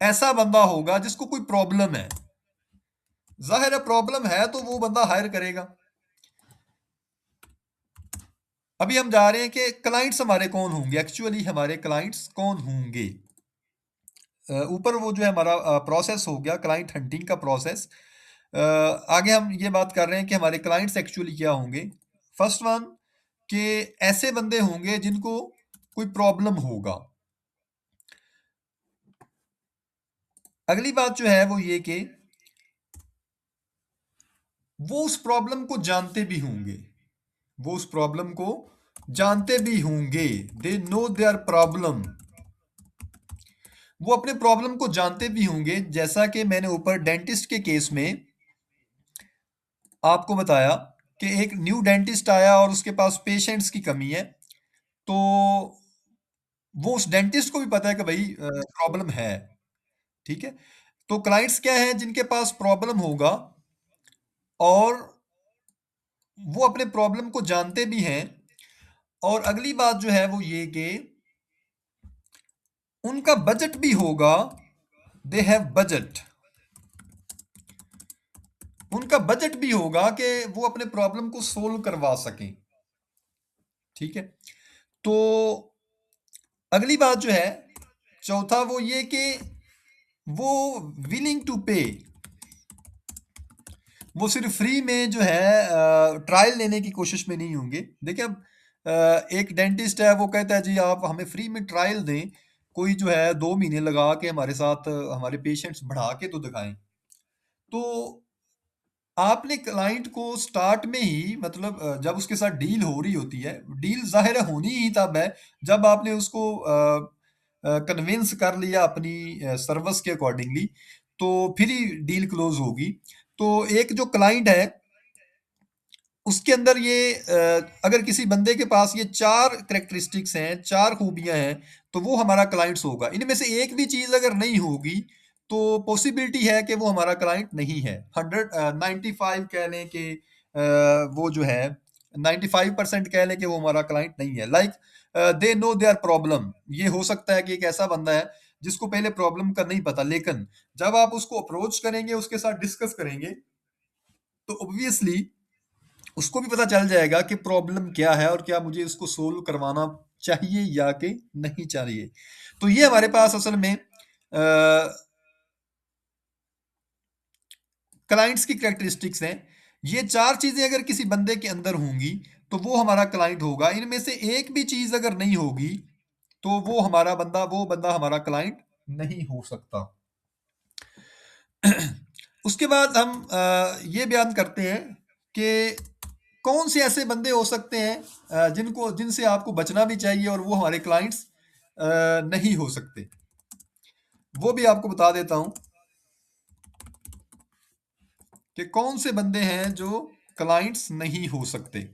ऐसा बंदा होगा जिसको कोई प्रॉब्लम है। जाहिर है प्रॉब्लम है तो वो बंदा हायर करेगा। अभी हम जा रहे हैं कि क्लाइंट्स हमारे कौन होंगे, एक्चुअली हमारे क्लाइंट्स कौन होंगे। ऊपर वो जो है हमारा प्रोसेस हो गया क्लाइंट हंटिंग का प्रोसेस। आगे हम ये बात कर रहे हैं कि हमारे क्लाइंट्स एक्चुअली क्या होंगे। फर्स्ट वन, कि ऐसे बंदे होंगे जिनको कोई प्रॉब्लम होगा। अगली बात जो है वो ये कि वो उस प्रॉब्लम को जानते भी होंगे, वो उस प्रॉब्लम को जानते भी होंगे, दे नो देयर प्रॉब्लम, वो अपने प्रॉब्लम को जानते भी होंगे। जैसा कि मैंने ऊपर डेंटिस्ट के केस में आपको बताया कि एक न्यू डेंटिस्ट आया और उसके पास पेशेंट्स की कमी है, तो वो उस डेंटिस्ट को भी पता है कि भाई प्रॉब्लम है, ठीक है। तो क्लाइंट्स क्या हैं जिनके पास प्रॉब्लम होगा और वो अपने प्रॉब्लम को जानते भी हैं। और अगली बात जो है वो ये कि उनका बजट भी होगा, दे हैव बजट, उनका बजट भी होगा कि वो अपने प्रॉब्लम को सोल्व करवा सकें, ठीक है। तो अगली बात जो है, चौथा वो ये कि वो विलिंग टू पे, वो सिर्फ फ्री में जो है ट्रायल लेने की कोशिश में नहीं होंगे। देखिए अब एक डेंटिस्ट है, वो कहता है जी आप हमें फ्री में ट्रायल दें, कोई जो है 2 महीने लगा के हमारे साथ हमारे पेशेंट्स बढ़ा के तो दिखाएं। तो आपने क्लाइंट को स्टार्ट में ही मतलब जब उसके साथ डील हो रही होती है, डील ज़ाहिर है होनी ही तब है जब आपने उसको कन्विंस कर लिया अपनी सर्विस के अकॉर्डिंगली, तो फिर ही डील क्लोज होगी। तो एक जो क्लाइंट है उसके अंदर ये अगर किसी बंदे के पास ये 4 कैरेक्टरिस्टिक्स हैं, 4 खूबियाँ हैं, तो वो हमारा क्लाइंट्स होगा। इनमें से एक भी चीज़ अगर नहीं होगी, तो पॉसिबिलिटी है कि वो हमारा क्लाइंट नहीं है। 95 कह लें कि वो जो है 95% कह लें कि वो हमारा क्लाइंट नहीं है। Like they know their problem, ये हो सकता है कि एक ऐसा बंदा है जिसको पहले प्रॉब्लम का नहीं पता, लेकिन जब आप उसको अप्रोच करेंगे, उसके साथ डिस्कस करेंगे, तो ऑब्वियसली उसको भी पता चल जाएगा कि प्रॉब्लम क्या है और क्या मुझे इसको सोल्व करवाना चाहिए या कि नहीं चाहिए। तो ये हमारे पास असल में क्लाइंट्स की कैरेक्टरिस्टिक्स हैं। ये 4 चीज़ें अगर किसी बंदे के अंदर होंगी, तो वो हमारा क्लाइंट होगा। इनमें से एक भी चीज़ अगर नहीं होगी, तो वो बंदा हमारा क्लाइंट नहीं हो सकता। उसके बाद हम ये बयान करते हैं कि कौन से ऐसे बंदे हो सकते हैं जिनसे आपको बचना भी चाहिए और वो हमारे क्लाइंट्स नहीं हो सकते। वो भी आपको बता देता हूं कि कौन से बंदे हैं जो क्लाइंट्स नहीं हो सकते।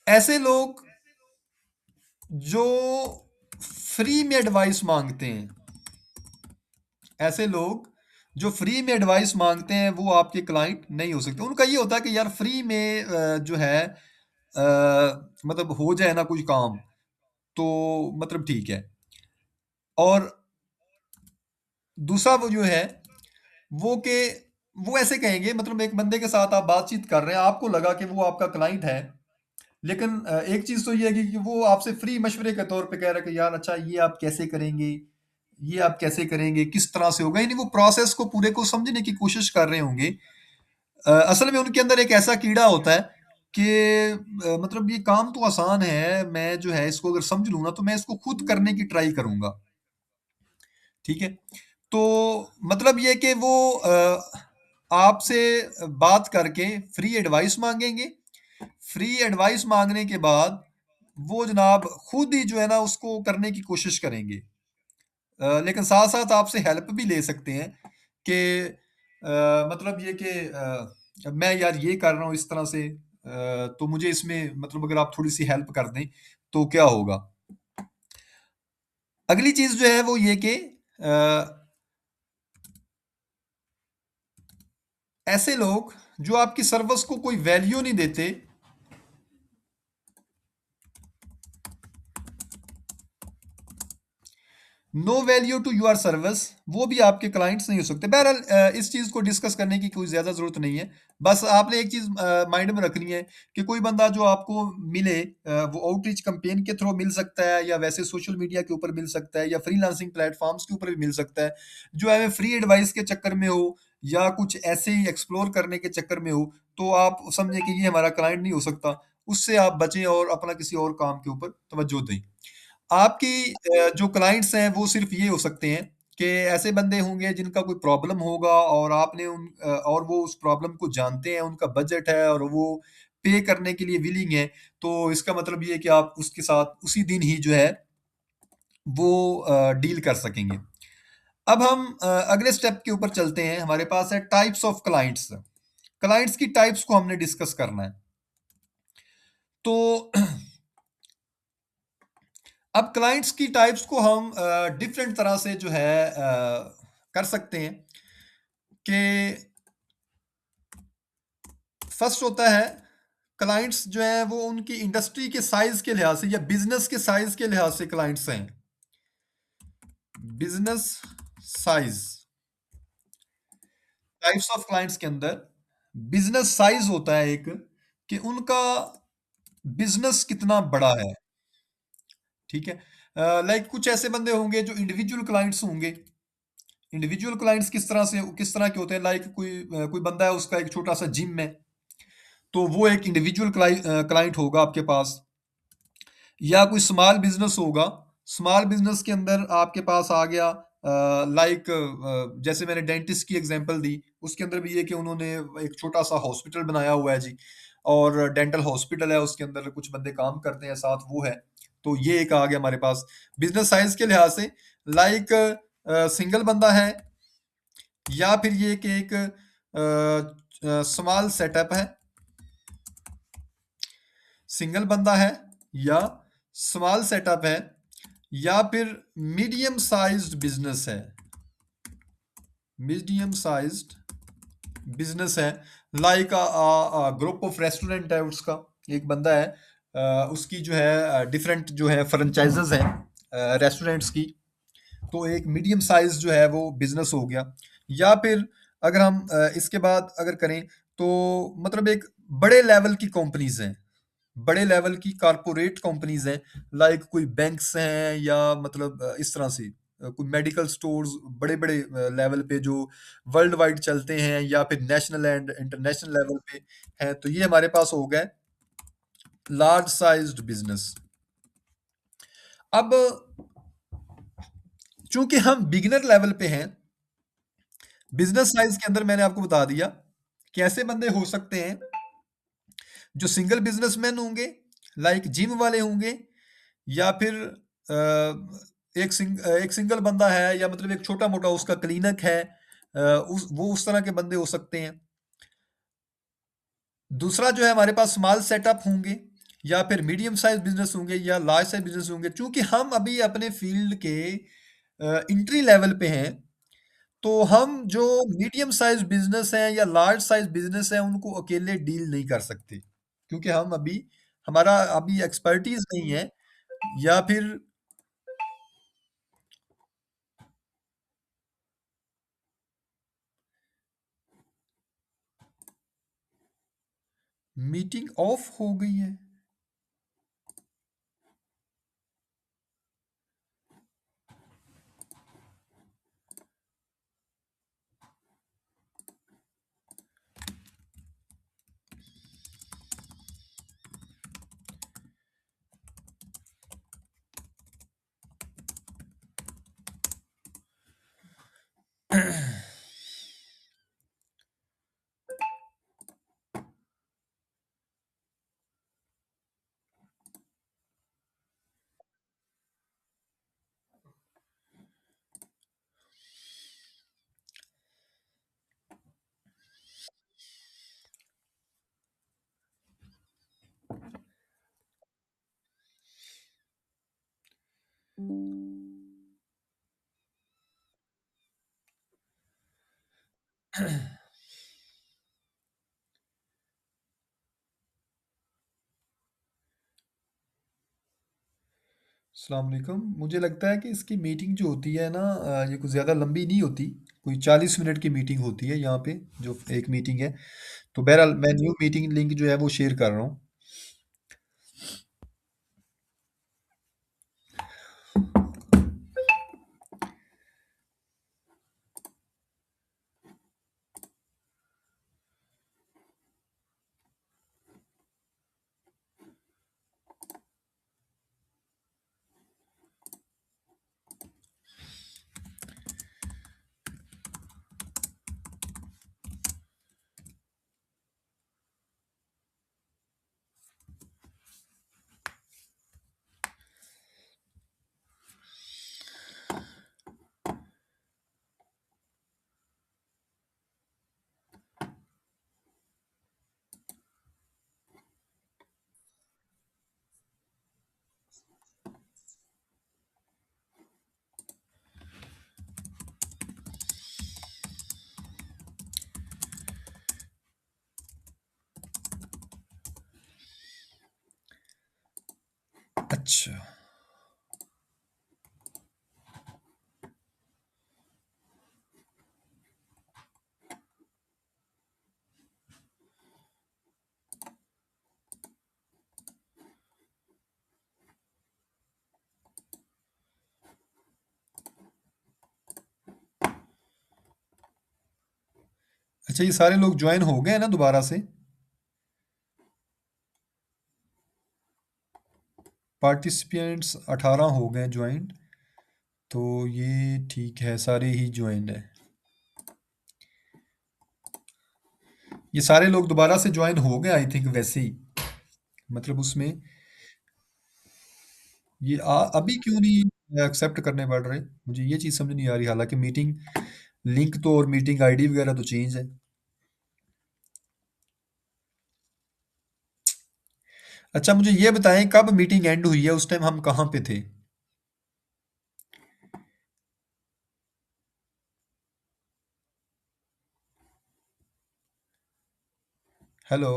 ऐसे लोग जो फ्री में एडवाइस मांगते हैं, ऐसे लोग जो फ्री में एडवाइस मांगते हैं, वो आपके क्लाइंट नहीं हो सकते। उनका ये होता है कि यार फ्री में जो है मतलब हो जाए ना कुछ काम, तो मतलब ठीक है। और दूसरा वो जो है वो कि वो ऐसे कहेंगे, मतलब एक बंदे के साथ आप बातचीत कर रहे हैं, आपको लगा कि वो आपका क्लाइंट है, लेकिन एक चीज़ तो ये है कि वो आपसे फ्री मशवरे के तौर पे कह रहा है कि यार अच्छा ये आप कैसे करेंगे, ये आप कैसे करेंगे, किस तरह से होगा, यानी वो प्रोसेस को पूरे को समझने की कोशिश कर रहे होंगे। असल में उनके अंदर एक ऐसा कीड़ा होता है कि मतलब ये काम तो आसान है, मैं जो है इसको अगर समझ लूँ ना, तो मैं इसको खुद करने की ट्राई करूँगा, ठीक है। तो मतलब ये कि वो आपसे बात करके फ्री एडवाइस मांगेंगे। फ्री एडवाइस मांगने के बाद वो जनाब खुद ही जो है ना उसको करने की कोशिश करेंगे। लेकिन साथ साथ आपसे हेल्प भी ले सकते हैं कि मतलब ये कि मैं यार ये कर रहा हूँ इस तरह से, तो मुझे इसमें मतलब अगर आप थोड़ी सी हेल्प कर दें तो क्या होगा। अगली चीज जो है वो ये कि ऐसे लोग जो आपकी सर्विस को कोई वैल्यू नहीं देते, no value to your service, वो भी आपके क्लाइंट्स नहीं हो सकते। बहरहाल इस चीज़ को डिस्कस करने की कोई ज़्यादा ज़रूरत नहीं है। बस आपने एक चीज़ माइंड में रखनी है कि कोई बंदा जो आपको मिले, वो आउटरीच कैंपेन के थ्रू मिल सकता है, या वैसे सोशल मीडिया के ऊपर मिल सकता है, या फ्रीलांसिंग प्लेटफॉर्म्स के ऊपर भी मिल सकता है, जो हमें फ्री एडवाइस के चक्कर में हो या कुछ ऐसे ही एक्सप्लोर करने के चक्कर में हो, तो आप समझें कि ये हमारा क्लाइंट नहीं हो सकता। उससे आप बचें और अपना किसी और काम के ऊपर तवज्जो दें। आपकी जो क्लाइंट्स हैं वो सिर्फ ये हो सकते हैं कि ऐसे बंदे होंगे जिनका कोई प्रॉब्लम होगा और और वो उस प्रॉब्लम को जानते हैं, उनका बजट है और वो पे करने के लिए विलिंग है, तो इसका मतलब ये है कि आप उसके साथ उसी दिन ही जो है वो डील कर सकेंगे। अब हम अगले स्टेप के ऊपर चलते हैं। हमारे पास है टाइप्स ऑफ क्लाइंट्स। क्लाइंट्स की टाइप्स को हमने डिस्कस करना है। तो अब क्लाइंट्स की टाइप्स को हम डिफरेंट तरह से जो है कर सकते हैं कि फर्स्ट होता है क्लाइंट्स जो है वो उनकी इंडस्ट्री के साइज के लिहाज से या बिजनेस के साइज के लिहाज से क्लाइंट्स हैं। Business size, types of clients के अंदर बिजनेस साइज होता है एक, कि उनका बिजनेस कितना बड़ा है। ठीक है। लाइक कुछ ऐसे बंदे होंगे जो इंडिविजुअल क्लाइंट्स होंगे। इंडिविजुअल क्लाइंट्स किस तरह के होते हैं, लाइक कोई बंदा है, उसका एक छोटा सा जिम है, तो वो एक इंडिविजुअल क्लाइंट होगा आपके पास। या कोई स्मॉल बिजनेस होगा। स्मॉल बिजनेस के अंदर आपके पास आ गया, लाइक जैसे मैंने डेंटिस्ट की एग्जांपल दी, उसके अंदर भी ये कि उन्होंने एक छोटा सा हॉस्पिटल बनाया हुआ है जी, और डेंटल हॉस्पिटल है, उसके अंदर कुछ बंदे काम करते हैं साथ, वो है। तो ये एक आ गया हमारे पास बिजनेस साइज के लिहाज से। लाइक सिंगल बंदा है, या फिर ये कि एक स्मॉल सेटअप है। सिंगल बंदा है या स्मॉल सेटअप है, या फिर मीडियम साइज्ड बिजनेस है। मीडियम साइज्ड बिजनेस है, लाइक ग्रुप ऑफ रेस्टोरेंट है, उसका एक बंदा है, उसकी जो है डिफरेंट जो है फ्रेंचाइजेस हैं रेस्टोरेंट्स की। तो एक मीडियम साइज जो है वो बिजनेस हो गया। या फिर अगर हम इसके बाद अगर करें, तो मतलब एक बड़े लेवल की कंपनीज हैं, बड़े लेवल की कारपोरेट कंपनीज हैं, लाइक कोई बैंक्स हैं, या मतलब इस तरह से कोई मेडिकल स्टोर्स बड़े बड़े लेवल पे जो वर्ल्ड वाइड चलते हैं, या फिर नेशनल एंड इंटरनेशनल लेवल पे हैं। तो ये हमारे पास हो गए लार्ज साइज्ड बिजनेस। अब चूंकि हम बिगिनर लेवल पे हैं, बिजनेस साइज के अंदर मैंने आपको बता दिया कि ऐसे बंदे हो सकते हैं जो सिंगल बिजनेसमैन होंगे, लाइक जिम वाले होंगे, या फिर एक सिंगल बंदा है, या मतलब एक छोटा मोटा उसका क्लिनिक है, उस तरह के बंदे हो सकते हैं। दूसरा जो है हमारे पास स्मॉल सेटअप होंगे, या फिर मीडियम साइज बिजनेस होंगे, या लार्ज साइज बिजनेस होंगे। चूंकि हम अभी अपने फील्ड के इंट्री लेवल पे हैं, तो हम जो मीडियम साइज बिजनेस हैं या लार्ज साइज बिजनेस हैं उनको अकेले डील नहीं कर सकते, क्योंकि हमारा अभी एक्सपर्टीज नहीं है। या फिर मीटिंग ऑफ हो गई है। अस्सलाम वालेकुम। मुझे लगता है कि इसकी मीटिंग जो होती है ना, ये कुछ ज़्यादा लंबी नहीं होती। कोई 40 मिनट की मीटिंग होती है यहाँ पे, जो एक मीटिंग है। तो बहरहाल मैं न्यू मीटिंग लिंक जो है वो शेयर कर रहा हूँ। अच्छा। अच्छा, ये सारे लोग ज्वाइन हो गए हैं ना दोबारा से? पार्टिसिपेंट्स 18 हो गए ज्वाइन। तो ये ठीक है, सारे ही ज्वाइन है। ये सारे लोग दोबारा से ज्वाइन हो गए आई थिंक, वैसे ही मतलब उसमें ये अभी क्यों नहीं एक्सेप्ट करने पड़ रहे? मुझे ये चीज़ समझ नहीं आ रही, हालांकि मीटिंग लिंक तो और मीटिंग आईडी वगैरह तो चेंज है। अच्छा, मुझे ये बताएं कब मीटिंग एंड हुई है, उस टाइम हम कहाँ पे थे? हेलो।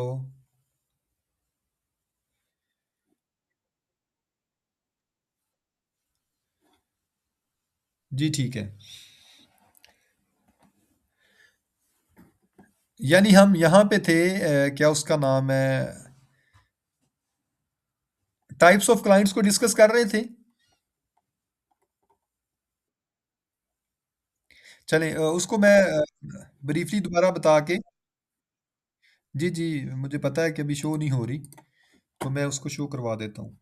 जी ठीक है। यानी हम यहाँ पे थे, क्या उसका नाम है, टाइप्स ऑफ क्लाइंट्स को डिस्कस कर रहे थे। चलें, उसको मैं ब्रीफली दोबारा बता के। जी जी, मुझे पता है कि अभी शो नहीं हो रही, तो मैं उसको शो करवा देता हूँ।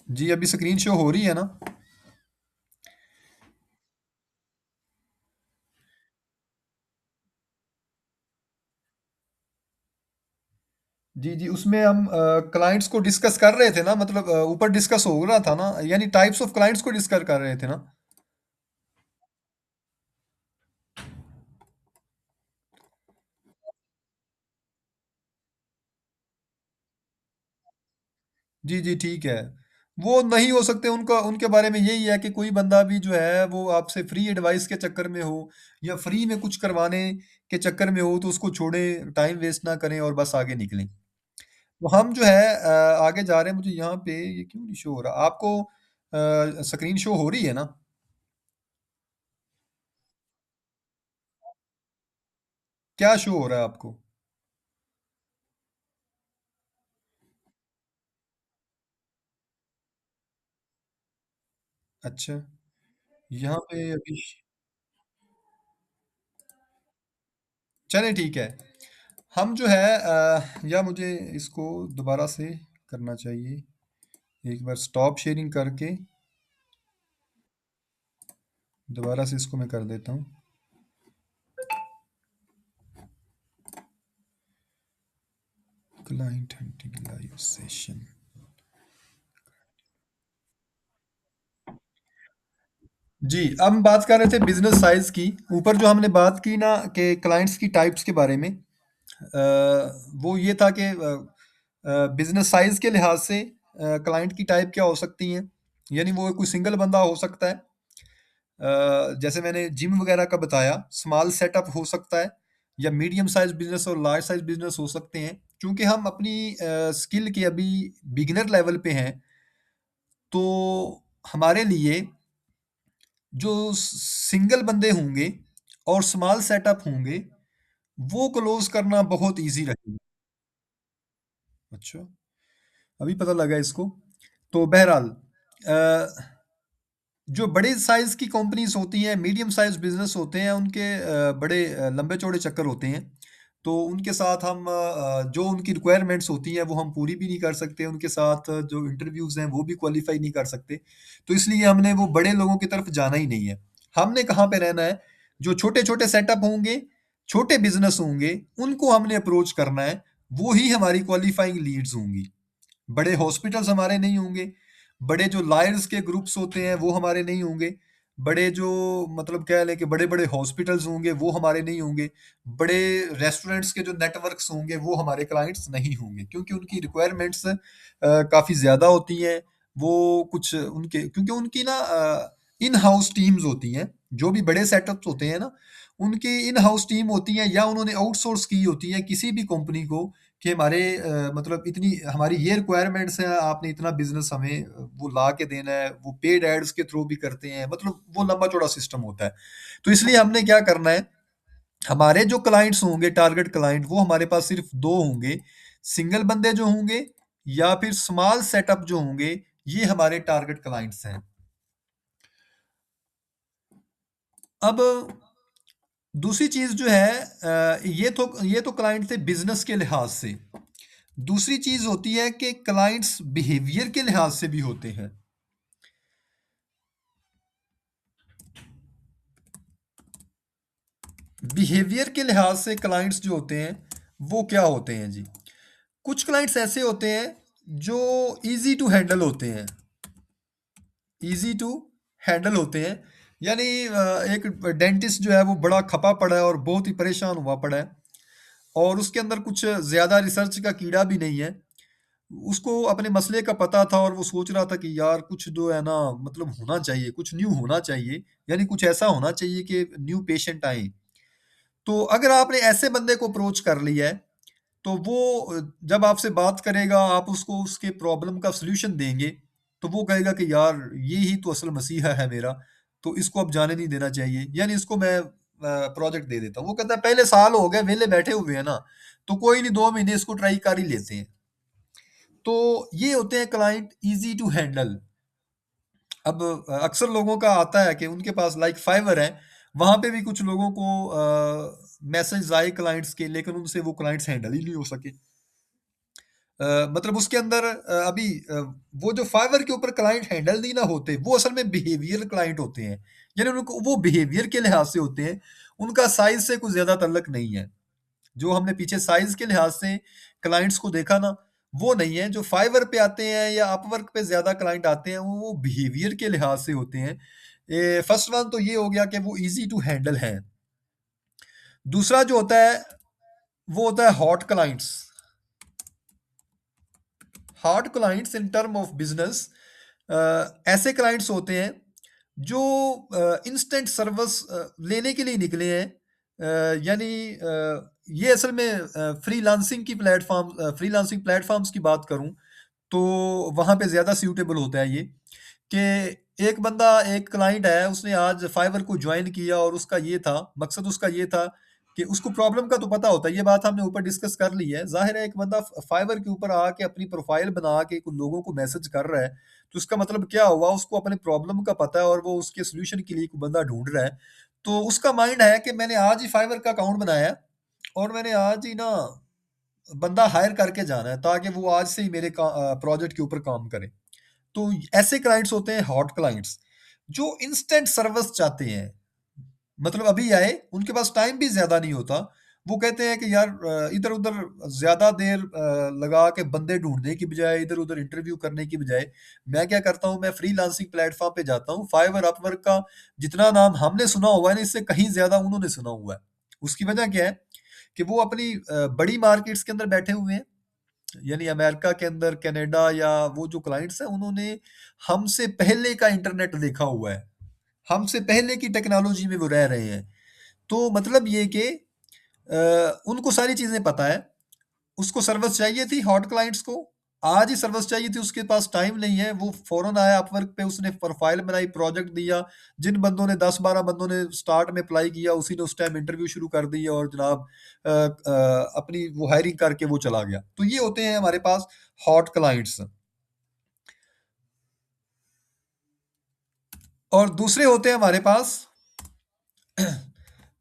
जी, अभी स्क्रीन शो हो रही है ना? जी जी, उसमें हम क्लाइंट्स को डिस्कस कर रहे थे ना, मतलब ऊपर डिस्कस हो रहा था ना, यानी टाइप्स ऑफ क्लाइंट्स को डिस्कस कर रहे थे ना? जी जी ठीक है। वो नहीं हो सकते, उनका उनके बारे में यही है कि कोई बंदा भी जो है वो आपसे फ्री एडवाइस के चक्कर में हो या फ्री में कुछ करवाने के चक्कर में हो, तो उसको छोड़े, टाइम वेस्ट ना करें और बस आगे निकलें। तो हम जो है आगे जा रहे हैं। मुझे यहाँ पे ये क्यों नहीं शो हो रहा आपको? स्क्रीन शो हो रही है ना? क्या शो हो रहा है आपको? अच्छा, यहाँ पे अभी चलें ठीक है। हम जो है या मुझे इसको दोबारा से करना चाहिए, एक बार स्टॉप शेयरिंग करके दोबारा से इसको मैं कर देता हूँ। Client hunting live session. जी, अब हम बात कर रहे थे बिजनेस साइज की। ऊपर जो हमने बात की ना कि क्लाइंट्स की टाइप्स के बारे में, वो ये था कि बिजनेस साइज के लिहाज से क्लाइंट की टाइप क्या हो सकती हैं। यानी वो कोई सिंगल बंदा हो सकता है, जैसे मैंने जिम वगैरह का बताया, स्मॉल सेटअप हो सकता है, या मीडियम साइज बिजनेस और लार्ज साइज बिजनेस हो सकते हैं। क्योंकि हम अपनी स्किल के अभी बिगिनर लेवल पे हैं, तो हमारे लिए जो सिंगल बंदे होंगे और स्मॉल सेटअप होंगे, वो क्लोज करना बहुत इजी रहेगा। अच्छा, अभी पता लगा इसको। तो बहरहाल, जो बड़े साइज़ की कंपनीज़ होती हैं, मीडियम साइज़ बिज़नेस होते हैं, उनके बड़े लंबे चौड़े चक्कर होते हैं। तो उनके साथ हम जो उनकी रिक्वायरमेंट्स होती हैं, वो हम पूरी भी नहीं कर सकते। उनके साथ जो इंटरव्यूज़ हैं, वो भी क्वालीफ़ाई नहीं कर सकते। तो इसलिए हमने वो बड़े लोगों की तरफ जाना ही नहीं है। हमने कहाँ पे रहना है? जो छोटे-छोटे सेटअप होंगे, छोटे बिज़नेस होंगे, उनको हमने अप्रोच करना है। वो ही हमारी क्वालीफ़ाइंग लीड्स होंगी। बड़े हॉस्पिटल्स हमारे नहीं होंगे, बड़े जो लॉयर्स के ग्रुप्स होते हैं वो हमारे नहीं होंगे, बड़े जो मतलब कह लें कि बड़े-बड़े हॉस्पिटल्स होंगे वो हमारे नहीं होंगे, बड़े रेस्टोरेंट्स के जो नेटवर्क्स होंगे वो हमारे क्लाइंट्स नहीं होंगे क्योंकि उनकी रिक्वायरमेंट्स काफ़ी ज़्यादा होती हैं। वो कुछ उनके क्योंकि उनकी ना इन हाउस टीम्स होती हैं, जो भी बड़े सेटअप्स होते हैं ना, उनकी इन हाउस टीम होती है या उन्होंने आउटसोर्स की होती है किसी भी कंपनी को कि हमारे मतलब इतनी हमारी ये रिक्वायरमेंट्स हैं, आपने इतना बिज़नेस हमें वो ला के देना है, वो पेड एड्स के थ्रू भी करते हैं, मतलब वो लंबा-चौड़ा सिस्टम होता है। तो इसलिए हमने क्या करना है, हमारे जो क्लाइंट्स होंगे, टारगेट क्लाइंट, वो हमारे पास सिर्फ़ 2 होंगे, सिंगल बंदे जो होंगे या फिर स्मॉल सेटअप जो होंगे, ये हमारे टारगेट क्लाइंट्स हैं। अब दूसरी चीज़ जो है ये तो क्लाइंट थे बिज़नेस के लिहाज़ से। दूसरी चीज़ होती है कि क्लाइंट्स बिहेवियर के लिहाज़ से भी होते हैं। बिहेवियर के लिहाज़ से क्लाइंट्स जो होते हैं, वो क्या होते हैं जी? कुछ क्लाइंट्स ऐसे होते हैं जो ईज़ी टू हैंडल होते हैं। ईज़ी टू हैंडल होते हैं, यानी एक डेंटिस्ट जो है वो बड़ा खपा पड़ा है और बहुत ही परेशान हुआ पड़ा है और उसके अंदर कुछ ज़्यादा रिसर्च का कीड़ा भी नहीं है। उसको अपने मसले का पता था और वो सोच रहा था कि यार कुछ जो है ना मतलब होना चाहिए, कुछ न्यू होना चाहिए, यानी कुछ ऐसा होना चाहिए कि न्यू पेशेंट आए। तो अगर आपने ऐसे बंदे को अप्रोच कर लिया है, तो वो जब आपसे बात करेगा, आप उसको उसके प्रॉब्लम का सॉल्यूशन देंगे, तो वो कहेगा कि यार ये ही तो असल मसीहा है मेरा, तो इसको अब जाने नहीं देना चाहिए, यानी इसको मैं प्रोजेक्ट दे देता हूँ। वो कहता है पहले साल हो गए, वेले बैठे हुए हैं ना, तो कोई नहीं 2 महीने इसको ट्राई कर ही लेते हैं। तो ये होते हैं क्लाइंट ईज़ी टू हैंडल। अब अक्सर लोगों का आता है कि उनके पास लाइक फाइवर है, वहाँ पे भी कुछ लोगों को मैसेज आए क्लाइंट्स के, लेकिन उनसे वो क्लाइंट्स हैंडल ही नहीं हो सके। मतलब उसके अंदर अभी वो जो फाइवर के ऊपर क्लाइंट हैंडल नहीं ना होते, वो असल में बिहेवियर क्लाइंट होते हैं। यानी उनको वो बिहेवियर के लिहाज से होते हैं, उनका साइज़ से कुछ ज़्यादा तल्लक नहीं है। जो हमने पीछे साइज़ के लिहाज से क्लाइंट्स को देखा ना, वो नहीं है। जो फाइवर पे आते हैं या अपवर्क पे ज़्यादा क्लाइंट आते हैं, वो बिहेवियर के लिहाज से होते हैं। फर्स्ट वन तो ये हो गया कि वो ईज़ी टू हैंडल हैं। दूसरा जो होता है, वो होता है hot clients. Hot clients in term of business ऐसे क्लाइंट्स होते हैं जो इंस्टेंट सर्विस लेने के लिए निकले हैं। यानी ये असल में फ्रीलांसिंग प्लेटफ़ॉर्म्स की बात करूँ, तो वहाँ पे ज़्यादा सूटेबल होता है ये, कि एक बंदा एक क्लाइंट है, उसने आज फाइवर को जॉइन किया और उसका ये था, मकसद उसका ये था कि उसको प्रॉब्लम का तो पता होता है, ये बात हमने ऊपर डिस्कस कर ली है। ज़ाहिर है एक बंदा फाइवर के ऊपर आके अपनी प्रोफ़ाइल बना के कुछ लोगों को मैसेज कर रहा है, तो उसका मतलब क्या हुआ, उसको अपने प्रॉब्लम का पता है और वो उसके सॉल्यूशन के लिए कोई बंदा ढूँढ रहा है। तो उसका माइंड है कि मैंने आज ही फाइवर का अकाउंट बनाया है और मैंने आज ही ना बंदा हायर करके जाना है ताकि वो आज से ही मेरे प्रोजेक्ट के ऊपर काम करे। तो ऐसे क्लाइंट्स होते हैं हॉट क्लाइंट्स, जो इंस्टेंट सर्विस चाहते हैं। मतलब अभी आए, उनके पास टाइम भी ज़्यादा नहीं होता। वो कहते हैं कि यार इधर-उधर ज़्यादा देर लगा के बंदे ढूँढने की बजाय, इधर-उधर इंटरव्यू करने की बजाय, मैं क्या करता हूँ, मैं फ्रीलांसिंग प्लेटफ़ॉर्म पे जाता हूँ। फाइवर, अपवर्क का जितना नाम हमने सुना हुआ है ना, इससे कहीं ज़्यादा उन्होंने सुना हुआ है। उसकी वजह क्या है कि वो अपनी बड़ी मार्केट्स के अंदर बैठे हुए हैं, यानी अमेरिका के अंदर, कनाडा या वो जो क्लाइंट्स हैं, उन्होंने हमसे पहले का इंटरनेट देखा हुआ है। हमसे पहले की टेक्नोलॉजी में वो रह रहे हैं। तो मतलब ये कि उनको सारी चीज़ें पता है। उसको सर्विस चाहिए थी हॉट क्लाइंट्स को, आज ही सर्विस चाहिए थी, उसके पास टाइम नहीं है। वो फ़ौरन आया अपवर्क पे, उसने प्रोफ़ाइल बनाई, प्रोजेक्ट दिया। जिन बंदों ने 10-12 बंदों ने स्टार्ट में अप्लाई किया, उसी ने उस टाइम इंटरव्यू शुरू कर दिया और जनाब अपनी वो हायरिंग करके वो चला गया। तो ये होते हैं हमारे पास हॉट क्लाइंट्स। और दूसरे होते हैं हमारे पास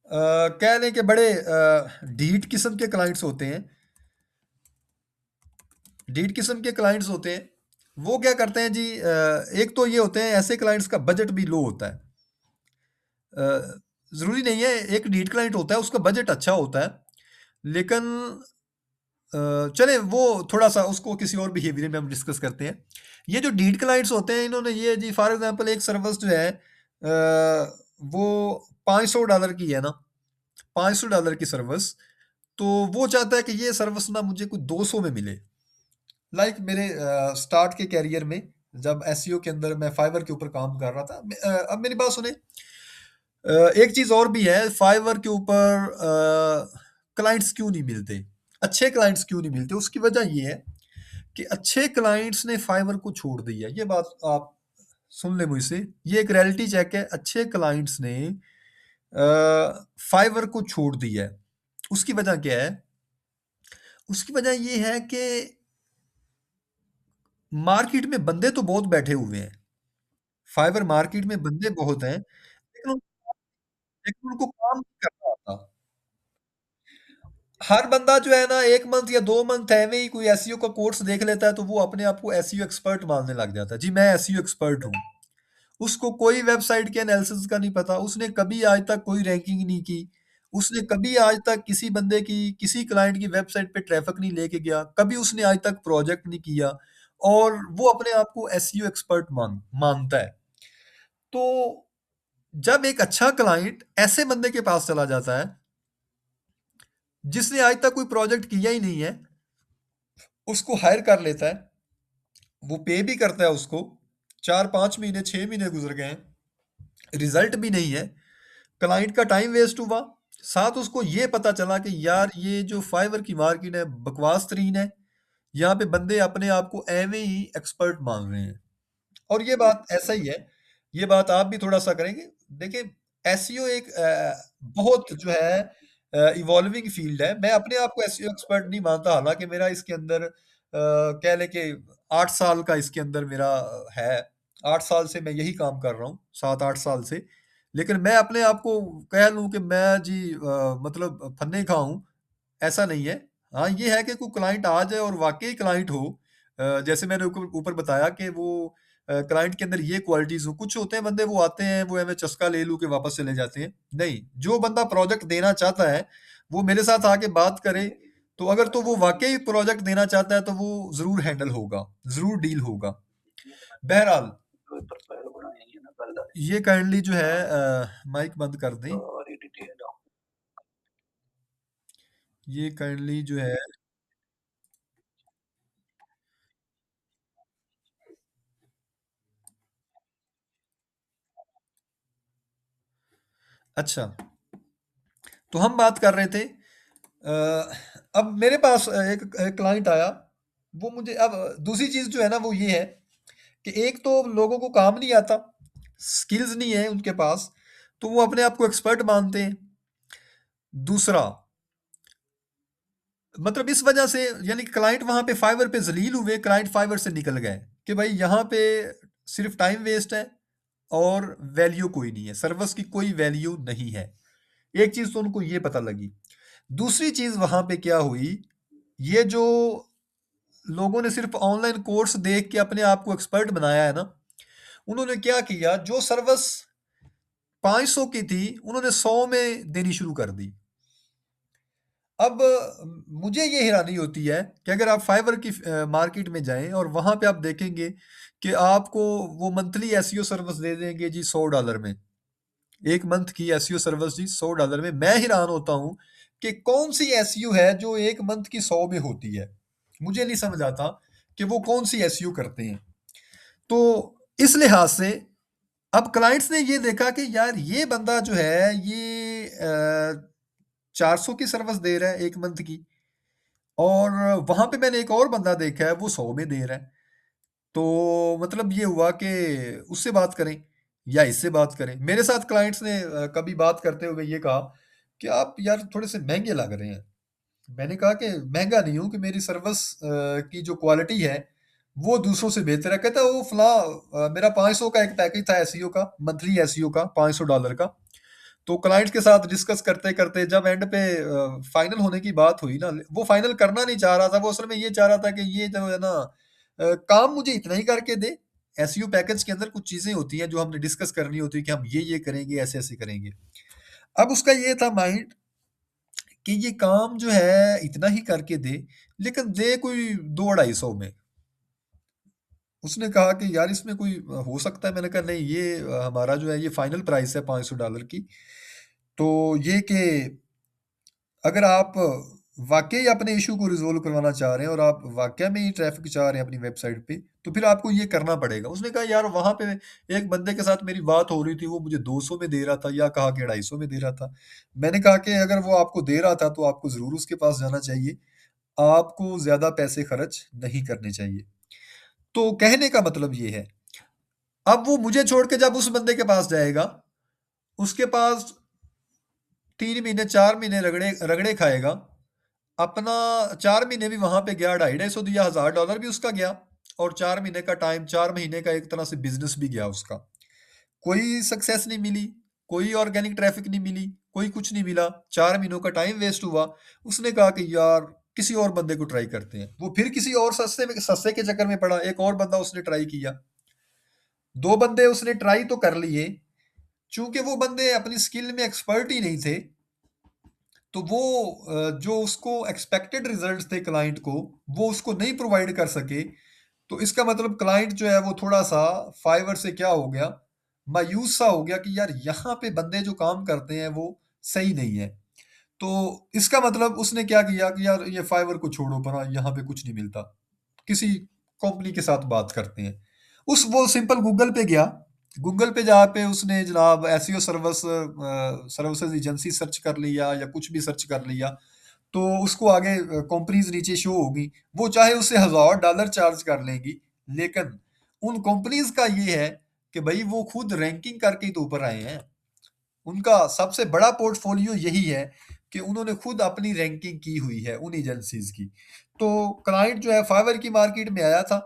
कह लें कि बड़े ढीठ किस्म के क्लाइंट्स होते हैं। ढीठ किस्म के क्लाइंट्स होते हैं। वो क्या करते हैं जी, एक तो ये होते हैं, ऐसे क्लाइंट्स का बजट भी लो होता है। ज़रूरी नहीं है, एक ढीठ क्लाइंट होता है उसका बजट अच्छा होता है, लेकिन चलें वो थोड़ा-सा उसको किसी और बिहेवियर में हम डिस्कस करते हैं। ये जो ढीठ क्लाइंट्स होते हैं, इन्होंने ये जी फॉर एग्ज़ाम्पल एक सर्विस जो है, वो $500 की है ना, $500 की सर्विस, तो वो चाहता है कि ये सर्विस ना मुझे कुछ 200 में मिले। लाइक मेरे स्टार्ट के करियर में जब एसईओ के अंदर मैं फाइवर के ऊपर काम कर रहा था, अब मेरी बात सुने। एक चीज और भी है, फाइवर के ऊपर क्लाइंट्स क्यों नहीं मिलते, अच्छे क्लाइंट्स क्यों नहीं मिलते, उसकी वजह ये है कि अच्छे क्लाइंट्स ने फाइवर को छोड़ दिया। ये बात आप सुन ले मुझसे, ये एक रियलिटी चेक है, अच्छे क्लाइंट्स ने फाइवर को छोड़ दिया है। उसकी वजह क्या है? उसकी वजह ये है कि मार्केट में बंदे तो बहुत बैठे हुए हैं, फाइवर मार्केट में बंदे बहुत हैं, लेकिन उनको काम नहीं करना आता। हर बंदा जो है ना 1 मंथ या 2 मंथ एवे ही कोई एसईओ का कोर्स देख लेता है, तो वो अपने आप को एसईओ एक्सपर्ट मानने लग जाता है। जी मैं एसईओ एक्सपर्ट हूँ। उसको कोई वेबसाइट के एनालिसिस का नहीं पता, उसने कभी आज तक कोई रैंकिंग नहीं की, उसने कभी आज तक किसी बंदे की, किसी क्लाइंट की वेबसाइट पे ट्रैफिक नहीं लेके गया, कभी उसने आज तक प्रोजेक्ट नहीं किया, और वो अपने आप को एसईओ एक्सपर्ट मानता है। तो जब एक अच्छा क्लाइंट ऐसे बंदे के पास चला जाता है जिसने आज तक कोई प्रोजेक्ट किया ही नहीं है, उसको हायर कर लेता है, वो पे भी करता है उसको, 4-5 महीने 6 महीने गुजर गए हैं, रिजल्ट भी नहीं है, क्लाइंट का टाइम वेस्ट हुआ, साथ उसको ये पता चला कि यार ये जो फाइवर की मार्केट है बकवास तरीन है, यहाँ पे बंदे अपने आप को एवे ही एक्सपर्ट मान रहे हैं। और ये बात ऐसा ही है, ये बात आप भी थोड़ा सा करेंगे। देखिए एसईओ एक बहुत जो है इवॉल्विंग फील्ड है। मैं अपने आप को एसईओ एक्सपर्ट नहीं मानता, हालांकि मेरा इसके अंदर कह लें कि 8 साल का इसके अंदर मेरा है, 8 साल से मैं यही काम कर रहा हूँ, 7-8 साल से। लेकिन मैं अपने आप को कह लूँ कि मैं जी मतलब फन्ने खाऊं, ऐसा नहीं है। हाँ, ये है कि कोई क्लाइंट आ जाए और वाक़ई क्लाइंट हो, जैसे मैंने ऊपर ऊपर बताया कि वो क्लाइंट के अंदर ये क्वालिटीज़ हो। कुछ होते हैं बंदे, वो आते हैं, वो हमें चस्का ले लूँ के वापस चले जाते हैं। नहीं, जो बंदा प्रोजेक्ट देना चाहता है, वो मेरे साथ आके बात करे, तो अगर तो वो वाक़ई प्रोजेक्ट देना चाहता है, तो वो ज़रूर हैंडल होगा, ज़रूर डील होगा। बहरहाल, ये काइंडली जो है माइक बंद कर दें। ये काइंडली जो है। अच्छा, तो हम बात कर रहे थे, अब मेरे पास एक क्लाइंट आया, वो मुझे अब दूसरी चीज़ जो है ना वो ये है कि एक तो लोगों को काम नहीं आता, स्किल्स नहीं है उनके पास, तो वो अपने आप को एक्सपर्ट मानते हैं। दूसरा, मतलब इस वजह से, यानी कि क्लाइंट वहाँ पे फाइवर पे ज़लील हुए, क्लाइंट फाइवर से निकल गए कि भाई यहाँ पे सिर्फ टाइम वेस्ट है और वैल्यू कोई नहीं है, सर्विस की कोई वैल्यू नहीं है। एक चीज़ तो उनको ये पता लगी। दूसरी चीज़ वहाँ पे क्या हुई, ये जो लोगों ने सिर्फ ऑनलाइन कोर्स देख के अपने आप को एक्सपर्ट बनाया है ना, उन्होंने क्या किया, जो सर्विस 500 की थी उन्होंने 100 में देनी शुरू कर दी। अब मुझे ये हैरानी होती है कि अगर आप फाइवर की मार्केट में जाएं और वहां पे आप देखेंगे कि आपको वो मंथली एसईओ सर्विस दे देंगे जी $100 में, एक मंथ की एसईओ सर्विस जी $100 में। मैं हैरान होता हूँ कि कौन सी एसईओ है जो एक मंथ की 100 में होती है। मुझे नहीं समझ आता कि वो कौन सी एसईओ करते हैं। तो इस लिहाज से अब क्लाइंट्स ने ये देखा कि यार ये बंदा जो है ये 400 की सर्विस दे रहा है एक मंथ की, और वहां पे मैंने एक और बंदा देखा है वो 100 में दे रहा है। तो मतलब ये हुआ कि उससे बात करें या इससे बात करें। मेरे साथ क्लाइंट्स ने कभी बात करते हुए ये कहा कि आप यार थोड़े से महंगे लग रहे हैं। मैंने कहा कि महंगा नहीं हूँ, कि मेरी सर्विस की जो क्वालिटी है वो दूसरों से बेहतर है। कहता है वो मेरा 500 का एक पैकेज था एसईओ का, मंथली एसईओ का $500 का। तो क्लाइंट के साथ डिस्कस करते करते जब एंड पे फाइनल होने की बात हुई ना, वो फाइनल करना नहीं चाह रहा था, वो असल में ये चाह रहा था कि ये जो है ना काम मुझे इतना ही करके दे। एसईओ पैकेज के अंदर कुछ चीजें होती हैं जो हमने डिस्कस करनी होती है कि हम ये करेंगे, ऐसे ऐसे करेंगे। अब उसका ये था माइंड कि ये काम जो है इतना ही करके दे, लेकिन दे कोई 2-250 में। उसने कहा कि यार इसमें कोई हो सकता है? मैंने कहा नहीं, ये हमारा जो है ये फाइनल प्राइस है $500 की। तो ये कि अगर आप वाक़ई अपने इश्यू को रिज़ॉल्व करवाना चाह रहे हैं और आप वाक़या में ही ट्रैफ़िक चाह रहे हैं अपनी वेबसाइट पे, तो फिर आपको ये करना पड़ेगा। उसने कहा यार वहाँ पे एक बंदे के साथ मेरी बात हो रही थी, वो मुझे 200 में दे रहा था या कहा कि 250 में दे रहा था। मैंने कहा कि अगर वो आपको दे रहा था तो आपको ज़रूर उसके पास जाना चाहिए। आपको ज़्यादा पैसे खर्च नहीं करने चाहिए। तो कहने का मतलब ये है, अब वो मुझे छोड़ के जब उस बंदे के पास जाएगा, उसके पास 3 महीने 4 महीने रगड़े रगड़े खाएगा। अपना 4 महीने भी वहाँ पे गया, 250 दिया, $1000 भी उसका गया और 4 महीने का टाइम, 4 महीने का एक तरह से बिज़नेस भी गया उसका। कोई सक्सेस नहीं मिली, कोई ऑर्गेनिक ट्रैफ़िक नहीं मिली, कोई कुछ नहीं मिला, 4 महीनों का टाइम वेस्ट हुआ। उसने कहा कि यार किसी और बंदे को ट्राई करते हैं। वो फिर किसी और सस्ते के चक्कर में पड़ा, एक और बंदा उसने ट्राई किया। 2 बंदे उसने ट्राई तो कर लिए, चूँकि वो बंदे अपनी स्किल में एक्सपर्ट ही नहीं थे, तो वो जो उसको एक्सपेक्टेड रिजल्ट्स थे क्लाइंट को, वो उसको नहीं प्रोवाइड कर सके। तो इसका मतलब क्लाइंट जो है वो थोड़ा-सा फाइवर से क्या हो गया, मायूस सा हो गया कि यार यहाँ पे बंदे जो काम करते हैं वो सही नहीं है। तो इसका मतलब उसने क्या किया कि यार ये फाइवर को छोड़ो परा, यहाँ पे कुछ नहीं मिलता। किसी कंपनी के साथ बात करते हैं। वो सिंपल गूगल पे गया। गूगल पे जहाँ पे उसने जनाब एसईओ सर्विसेज़ एजेंसी सर्च कर लिया या कुछ भी सर्च कर लिया, तो उसको आगे कंपनीज़ नीचे शो होगी। वो चाहे उससे $1000 चार्ज कर लेंगी, लेकिन उन कंपनीज़ का ये है कि भई वो खुद रैंकिंग करके ही तो ऊपर आए हैं। उनका सबसे बड़ा पोर्टफोलियो यही है कि उन्होंने खुद अपनी रैंकिंग की हुई है उन एजेंसीज़ की। तो क्लाइंट जो है फाइवर की मार्केट में आया था,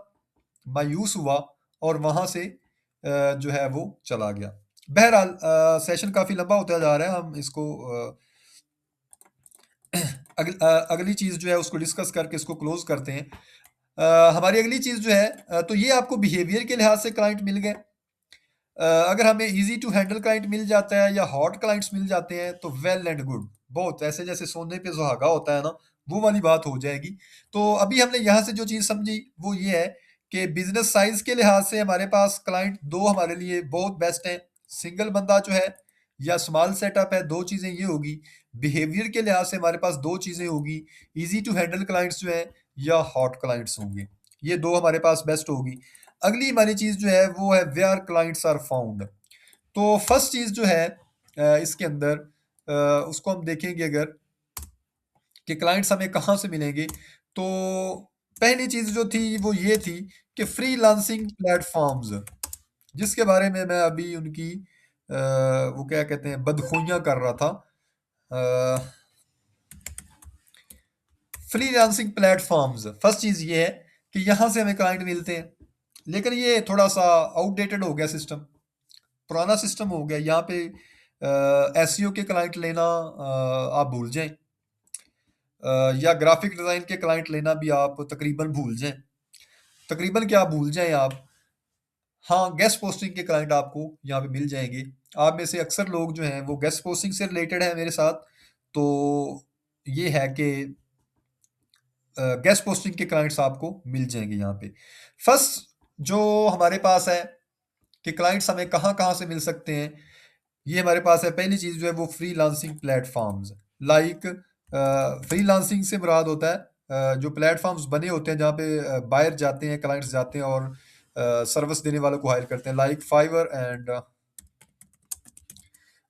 मायूस हुआ और वहाँ से जो है वो चला गया। बहरहाल सेशन काफ़ी लंबा होता जा रहा है, हम इसको अगली चीज़ जो है उसको डिस्कस करके इसको क्लोज़ करते हैं। हमारी अगली चीज़ जो है तो ये आपको बिहेवियर के लिहाज से क्लाइंट मिल गए। अगर हमें ईज़ी टू हैंडल क्लाइंट मिल जाता है या हॉट क्लाइंट्स मिल जाते हैं तो वेल एंड गुड। बहुत ऐसे जैसे सोने पे सुहागा होता है ना, वो वाली बात हो जाएगी। तो अभी हमने यहाँ से जो चीज़ समझी वो ये है कि बिज़नेस साइज़ के लिहाज से हमारे पास क्लाइंट 2 हमारे लिए बहुत बेस्ट हैं। सिंगल बंदा जो है या स्मॉल सेटअप है, 2 चीज़ें ये होगी। बिहेवियर के लिहाज से हमारे पास 2 चीज़ें होगी, ईज़ी टू हैंडल क्लाइंट्स जो हैं या हॉट क्लाइंट्स होंगे। ये 2 हमारे पास बेस्ट होगी। अगली हमारी चीज़ जो है वो है वेयर क्लाइंट्स आर फाउंड। तो फर्स्ट चीज़ जो है इसके अंदर उसको हम देखेंगे अगर कि क्लाइंट्स हमें कहाँ से मिलेंगे, तो पहली चीज़ जो थी वो ये थी कि फ्रीलांसिंग प्लेटफ़ॉर्म्स, जिसके बारे में मैं अभी उनकी वो क्या कहते हैं बदखुइयाँ कर रहा था। अ, फ्रीलांसिंग प्लेटफ़ॉर्म्स फर्स्ट चीज़ ये है कि यहाँ से हमें क्लाइंट मिलते हैं। लेकिन ये थोड़ा-सा आउटडेटेड हो गया सिस्टम। पुराना सिस्टम हो गया यहाँ पे एसईओ के क्लाइंट लेना आप भूल जाएँ। या ग्राफिक डिज़ाइन के क्लाइंट लेना भी आप तकरीबन भूल जाएँ। तकरीबन क्या भूल जाएँ आप। हाँ, गेस्ट पोस्टिंग के क्लाइंट आपको यहाँ पे मिल जाएँगे। आप में से अक्सर लोग जो हैं वो गेस्ट पोस्टिंग से रिलेटेड हैं मेरे साथ। तो ये है कि गेस्ट पोस्टिंग के क्लाइंट्स आपको मिल जाएँगे यहाँ पे। फर्स्ट जो हमारे पास है कि क्लाइंट्स हमें कहाँ-कहाँ से मिल सकते हैं, ये हमारे पास है। पहली चीज़ जो है वो फ्रीलांसिंग प्लेटफ़ॉर्म्स लाइक फ्रीलांसिंग से मुराद होता है जो प्लेटफ़ॉर्म्स बने होते हैं जहाँ पे बायर जाते हैं, क्लाइंट्स जाते हैं और सर्विस देने वालों को हायर करते हैं लाइक फाइवर एंड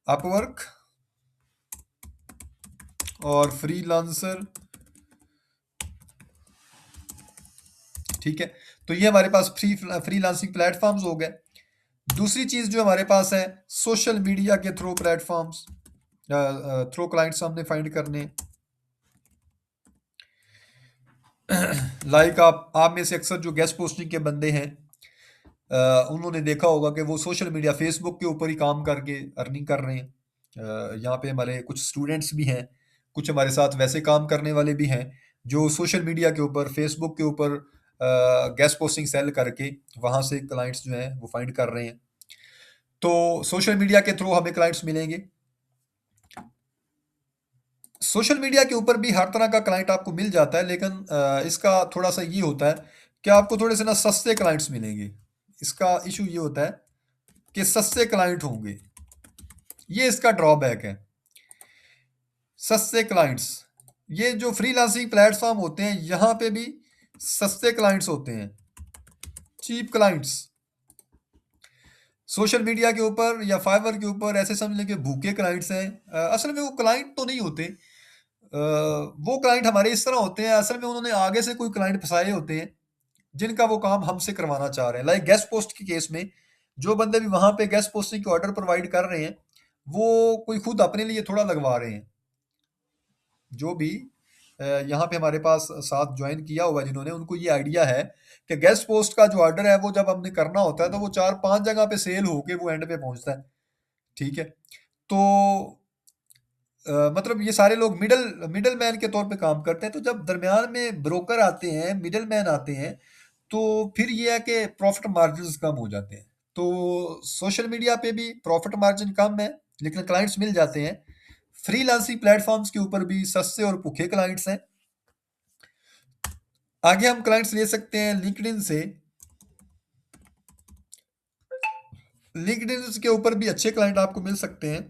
अपवर्क और फ्रीलांसर। ठीक है? तो ये हमारे पास फ्रीलांसिंग प्लेटफ़ॉर्म्स हो गए। दूसरी चीज़ जो हमारे पास है सोशल मीडिया के थ्रू प्लेटफ़ॉर्म्स थ्रू क्लाइंट्स हमने फाइंड करने। लाइक आप में से अक्सर जो गेस्ट पोस्टिंग के बंदे हैं उन्होंने देखा होगा कि वो सोशल मीडिया फेसबुक के ऊपर ही काम करके अर्निंग कर रहे हैं। यहाँ पे हमारे कुछ स्टूडेंट्स भी हैं, कुछ हमारे साथ वैसे काम करने वाले भी हैं जो सोशल मीडिया के ऊपर फेसबुक के ऊपर गेस्ट पोस्टिंग सेल करके वहाँ से क्लाइंट्स जो हैं वो फाइंड कर रहे हैं। तो सोशल मीडिया के थ्रू हमें क्लाइंट्स मिलेंगे। सोशल मीडिया के ऊपर भी हर तरह का क्लाइंट आपको मिल जाता है, लेकिन इसका थोड़ा सा ये होता है कि आपको थोड़े से ना सस्ते क्लाइंट्स मिलेंगे। इसका इशू ये होता है कि सस्ते क्लाइंट होंगे, ये इसका ड्रॉबैक है। सस्ते क्लाइंट्स, ये जो फ्रीलांसिंग प्लेटफॉर्म होते हैं यहाँ पे भी सस्ते क्लाइंट्स होते हैं, चीप क्लाइंट्स। सोशल मीडिया के ऊपर या फाइवर के ऊपर ऐसे समझ लें कि भूखे क्लाइंट्स हैं। असल में वो क्लाइंट तो नहीं होते। वो क्लाइंट हमारे इस तरह होते हैं, असल में उन्होंने आगे से कोई क्लाइंट फंसाए होते हैं जिनका वो काम हमसे करवाना चाह रहे हैं। लाइक गेस्ट पोस्ट के केस में जो बंदे भी वहां पे गेस्ट पोस्टिंग के ऑर्डर प्रोवाइड कर रहे हैं, वो कोई खुद अपने लिए थोड़ा लगवा रहे हैं। जो भी यहाँ पे हमारे पास साथ ज्वाइन किया हुआ है जिन्होंने, उनको ये आइडिया है कि गेस्ट पोस्ट का जो ऑर्डर है वो जब हमने करना होता है तो वो 4-5 जगह पे सेल होके वो एंड पे पहुंचता है। ठीक है। तो मतलब ये सारे लोग मिडल मैन के तौर पे काम करते हैं। तो जब दरमियान में ब्रोकर आते हैं, मिडल मैन आते हैं, तो फिर ये है कि प्रॉफिट मार्जिन कम हो जाते हैं। तो सोशल मीडिया पे भी प्रॉफिट मार्जिन कम है, लेकिन क्लाइंट्स मिल जाते हैं। फ्रीलांसिंग प्लेटफॉर्म्स के ऊपर भी सस्ते और भूखे क्लाइंट्स हैं। आगे हम क्लाइंट्स ले सकते हैं लिंक्डइन से। लिंक्डइन के ऊपर भी अच्छे क्लाइंट आपको मिल सकते हैं।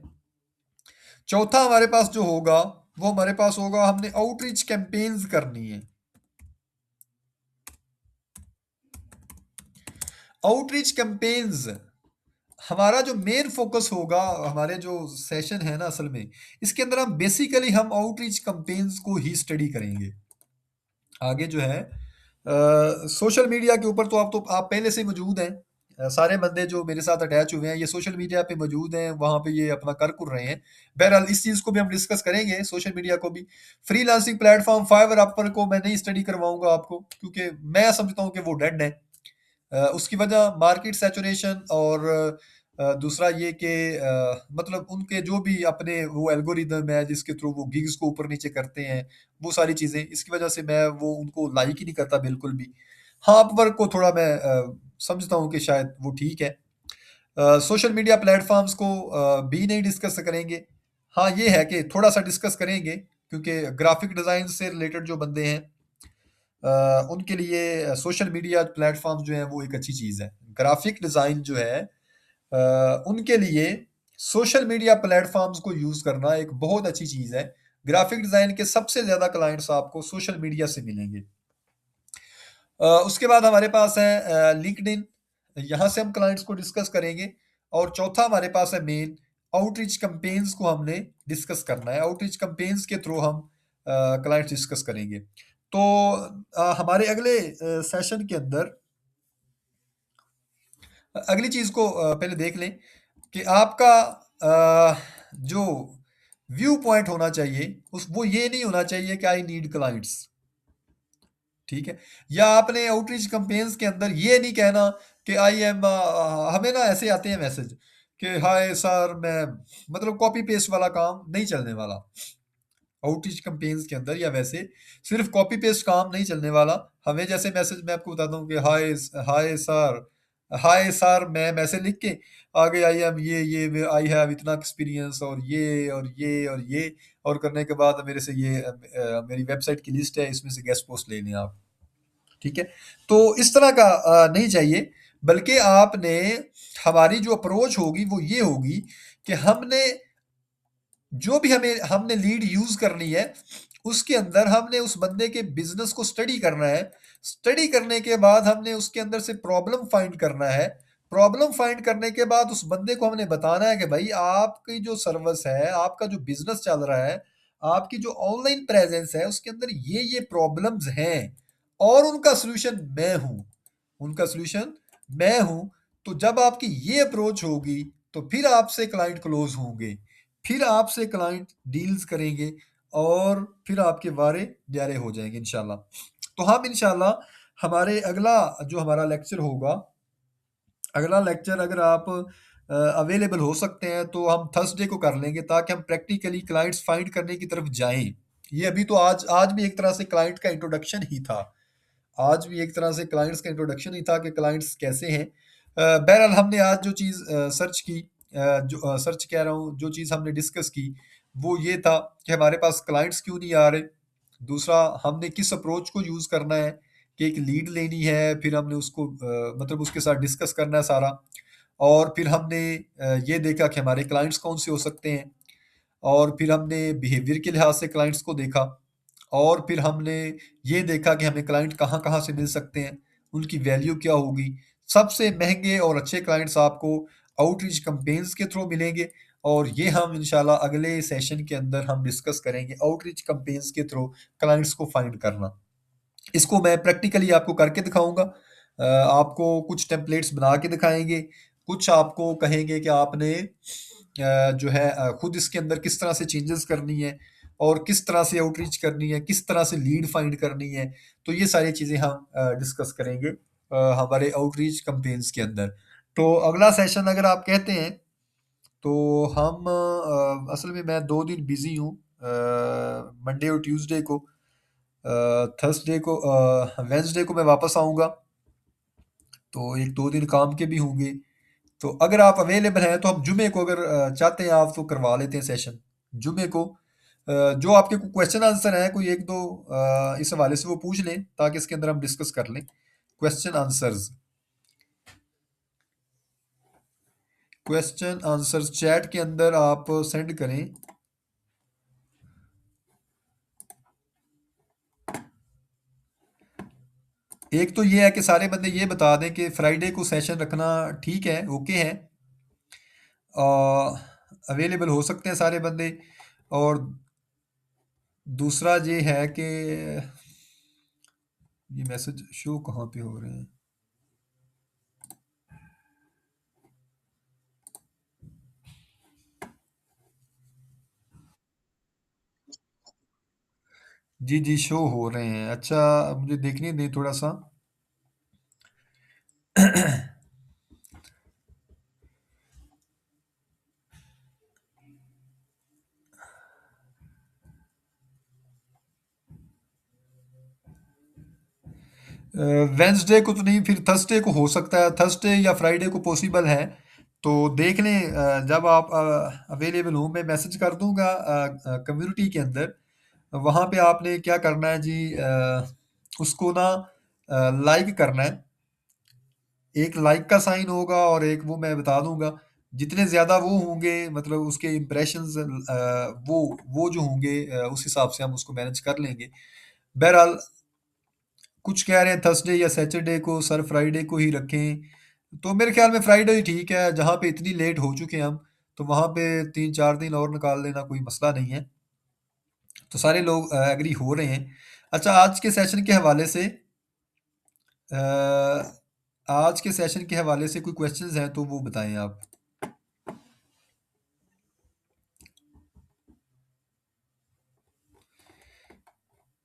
चौथा हमारे पास जो होगा, वो हमारे पास होगा, हमने आउटरीच कैंपेन्स करनी है। आउटरीच कैंपेन्स हमारा जो मेन फोकस होगा, हमारे जो सेशन है ना, असल में इसके अंदर हम बेसिकली हम आउटरीच कैंपेन्स को ही स्टडी करेंगे। आगे जो है सोशल मीडिया के ऊपर तो आप पहले से मौजूद हैं। सारे बंदे जो मेरे साथ अटैच हुए हैं ये सोशल मीडिया पे मौजूद हैं, वहाँ पे ये अपना कर कुर रहे हैं। बहरहाल इस चीज़ को भी हम डिस्कस करेंगे, सोशल मीडिया को भी। फ्रीलांसिंग प्लेटफॉर्म फाइवर अपवर को मैं नहीं स्टडी करवाऊंगा आपको, क्योंकि मैं समझता हूँ कि वो डेड है। उसकी वजह मार्केट सैचुरेशन और दूसरा ये कि मतलब उनके जो भी अपने वो एल्गोरिदम है जिसके थ्रू वो गिग्स को ऊपर नीचे करते हैं, वो सारी चीज़ें, इसकी वजह से मैं वो उनको लाइक ही नहीं करता बिल्कुल भी। हाँ, अपवर्क को थोड़ा मैं समझता हूँ कि शायद वो ठीक है। सोशल मीडिया प्लेटफॉर्म्स को भी नहीं डिस्कस करेंगे। हाँ, ये है कि थोड़ा सा डिस्कस करेंगे, क्योंकि ग्राफिक डिज़ाइन से रिलेटेड जो बंदे हैं उनके लिए सोशल मीडिया प्लेटफॉर्म जो है वो एक अच्छी चीज़ है। ग्राफिक डिज़ाइन जो है उनके लिए सोशल मीडिया प्लेटफॉर्म्स को यूज़ करना एक बहुत अच्छी चीज़ है। ग्राफिक डिज़ाइन के सबसे ज़्यादा क्लाइंट्स आपको सोशल मीडिया से मिलेंगे। उसके बाद हमारे पास है लिंक्डइन, यहाँ से हम क्लाइंट्स को डिस्कस करेंगे। और चौथा हमारे पास है मेन, आउटरीच कैंपेन्स को हमने डिस्कस करना है। आउटरीच कैंपेन्स के थ्रू हम क्लाइंट्स डिस्कस करेंगे। तो हमारे अगले सेशन के अंदर अगली चीज़ को पहले देख लें कि आपका जो व्यू पॉइंट होना चाहिए उस वो ये नहीं होना चाहिए कि आई नीड क्लाइंट्स। ठीक है। या आपने आउटरीच कैंपेन्स के अंदर ये नहीं कहना कि आई एम हमें ना ऐसे आते हैं मैसेज कि हाय सर, मैं मतलब कॉपी पेस्ट वाला काम नहीं चलने वाला। आउटरीच कैंपेन्स के अंदर या वैसे सिर्फ कॉपी पेस्ट काम नहीं चलने वाला। हमें जैसे मैसेज मैं आपको बताता हूँ कि हाय हाय सर, मैं मैसेज लिख के आगे आई एम ये आई हैव इतना एक्सपीरियंस और ये और ये और ये, और करने के बाद मेरे से ये मेरी वेबसाइट की लिस्ट है, इसमें से गेस्ट पोस्ट ले लें आप। ठीक है। तो इस तरह का नहीं चाहिए, बल्कि आपने हमारी जो अप्रोच होगी वो ये होगी कि हमने जो भी हमने लीड यूज करनी है, उसके अंदर हमने उस बंदे के बिजनेस को स्टडी करना है। स्टडी करने के बाद हमने उसके अंदर से प्रॉब्लम फाइंड करना है। प्रॉब्लम फाइंड करने के बाद उस बंदे को हमने बताना है कि भाई आपकी जो सर्विस है, आपका जो बिजनेस चल रहा है, आपकी जो ऑनलाइन प्रेजेंस है, उसके अंदर ये प्रॉब्लम्स हैं और उनका सोल्यूशन मैं हूँ। उनका सोल्यूशन मैं हूँ। तो जब आपकी ये अप्रोच होगी तो फिर आपसे क्लाइंट क्लोज होंगे, फिर आपसे क्लाइंट डील्स करेंगे और फिर आपके वारे न्यारे हो जाएंगे इंशाल्लाह। तो हम इंशाल्लाह हमारे अगला जो हमारा लेक्चर होगा, अगला लेक्चर अगर आप अवेलेबल हो सकते हैं तो हम थर्सडे को कर लेंगे, ताकि हम प्रैक्टिकली क्लाइंट्स फाइंड करने की तरफ जाएं। ये अभी तो आज आज भी एक तरह से क्लाइंट का इंट्रोडक्शन ही था। आज भी एक तरह से क्लाइंट्स का इंट्रोडक्शन ही था कि क्लाइंट्स कैसे हैं। बहरहाल हमने आज जो चीज़ सर्च की, जो सर्च कह रहा हूँ, जो चीज़ हमने डिस्कस की वो ये था कि हमारे पास क्लाइंट्स क्यों नहीं आ रहे। दूसरा, हमने किस अप्रोच को यूज़ करना है। कि एक लीड लेनी है, फिर हमने उसको मतलब उसके साथ डिस्कस करना है सारा, और फिर हमने ये देखा कि हमारे क्लाइंट्स कौन से हो सकते हैं, और फिर हमने बिहेवियर के लिहाज से क्लाइंट्स को देखा, और फिर हमने ये देखा कि हमें क्लाइंट कहाँ-कहाँ से मिल सकते हैं, उनकी वैल्यू क्या होगी। सबसे महँगे और अच्छे क्लाइंट्स आपको आउटरीच कैम्पेन्स के थ्रू मिलेंगे, और ये हम इंशाल्लाह अगले सेशन के अंदर हम डिस्कस करेंगे, आउटरीच कैम्पेन्स के थ्रू क्लाइंट्स को फाइंड करना। इसको मैं प्रैक्टिकली आपको करके दिखाऊँगा। आपको कुछ टेम्पलेट्स बना के दिखाएँगे, कुछ आपको कहेंगे कि आपने जो है खुद इसके अंदर किस तरह से चेंजेस करनी है, और किस तरह से आउटरीच करनी है, किस तरह से लीड फाइंड करनी है। तो ये सारी चीज़ें हम डिस्कस करेंगे हमारे आउटरीच कैम्पेन्स के अंदर। तो अगला सेशन अगर आप कहते हैं, तो हम असल में मैं 2 दिन बिज़ी हूँ, मंडे और ट्यूसडे को। थर्सडे को वेडनेसडे को मैं वापस आऊँगा, तो 1-2 दिन काम के भी होंगे। तो अगर आप अवेलेबल हैं, तो हम जुमे को अगर चाहते हैं आप, तो करवा लेते हैं सेशन। जुमे को जो आपके कोई क्वेश्चन आंसर हैं, कोई 1-2 इस हवाले से वो पूछ लें, ताकि इसके अंदर हम डिस्कस कर लें। क्वेश्चन आंसर्स चैट के अंदर आप सेंड करें। एक तो ये है कि सारे बंदे ये बता दें कि फ्राइडे को सेशन रखना ठीक है, ओके है। अवेलेबल हो सकते हैं सारे बंदे। और दूसरा ये है कि ये मैसेज शो कहाँ पे हो रहे हैं? जी, जी, शो हो रहे हैं। अच्छा, मुझे देखने दें थोड़ा-सा। वेडनेसडे को तो नहीं, फिर थर्सडे को हो सकता है, थर्सडे या फ्राइडे को पॉसिबल है। तो देख लें, जब आप अवेलेबल हों, मैं मैसेज कर दूँगा कम्युनिटी के अंदर। वहाँ पे आपने क्या करना है जी, उसको ना लाइक करना है। एक लाइक का साइन होगा, और एक वो मैं बता दूँगा। जितने ज़्यादा वो होंगे, मतलब उसके इम्प्रेशंस वो जो होंगे, उस हिसाब से हम उसको मैनेज कर लेंगे। बहरहाल, कुछ कह रहे हैं थर्सडे या सैटरडे को, सर फ्राइडे को ही रखें। तो मेरे ख्याल में फ्राइडे ही ठीक है, जहाँ पे इतनी लेट हो चुके हैं हम, तो वहाँ पे 3-4 दिन और निकाल लेना कोई मसला नहीं है। तो सारे लोग एग्री हो रहे हैं। अच्छा, अ, आज के सेशन के हवाले से कोई क्वेश्चंस हैं, तो वो बताएँ आप।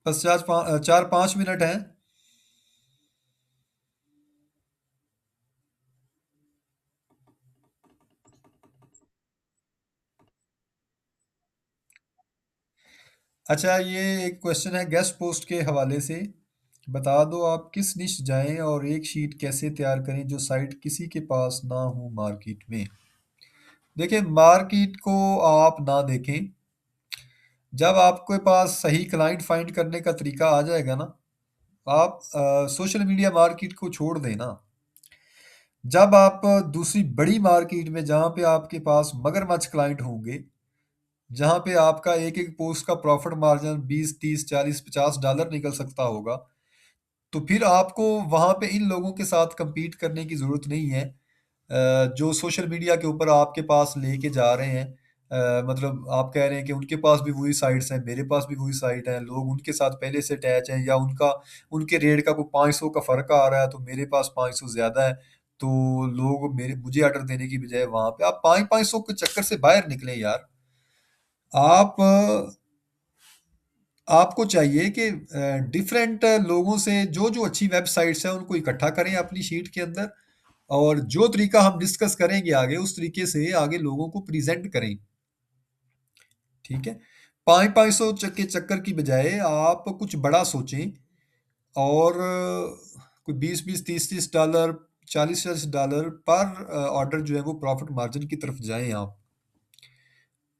बस 4-5 मिनट हैं। अच्छा, ये एक क्वेश्चन है गेस्ट पोस्ट के हवाले से। बता दो आप किस निश जाएं, और एक शीट कैसे तैयार करें जो साइट किसी के पास ना हो मार्केट में। देखिए, मार्केट को आप ना देखें। जब आपके पास सही क्लाइंट फाइंड करने का तरीका आ जाएगा ना, आप सोशल मीडिया मार्केट को छोड़ दें ना। जब आप दूसरी बड़ी मार्केट में, जहाँ पे आपके पास मगरमच्छ क्लाइंट होंगे, जहाँ पे आपका एक-एक पोस्ट का प्रॉफिट मार्जिन 20, 30, 40, $50 निकल सकता होगा, तो फिर आपको वहाँ पे इन लोगों के साथ कम्पीट करने की ज़रूरत नहीं है, जो सोशल मीडिया के ऊपर आपके पास लेके जा रहे हैं। मतलब आप कह रहे हैं कि उनके पास भी वही साइट्स हैं, मेरे पास भी वही साइट है, लोग उनके साथ पहले से अटैच हैं, या उनके रेट का कोई 500 का फ़र्क आ रहा है, तो मेरे पास 500 ज़्यादा है, तो लोग मेरे मुझे ऑर्डर देने की बजाय वहाँ पे आप 500-500 के चक्कर से बाहर निकलें यार। आप आपको चाहिए कि डिफरेंट लोगों से जो-जो अच्छी वेबसाइट्स हैं, उनको इकट्ठा करें अपनी शीट के अंदर, और जो तरीका हम डिस्कस करेंगे आगे, उस तरीके से आगे लोगों को प्रेज़ेंट करें, ठीक है? 500-500 के चक्कर की बजाय आप कुछ बड़ा सोचें, और कोई 20-20, 30-30 डॉलर, $40-40 पर ऑर्डर जो है, वो प्रॉफ़िट मार्जिन की तरफ जाएँ आप।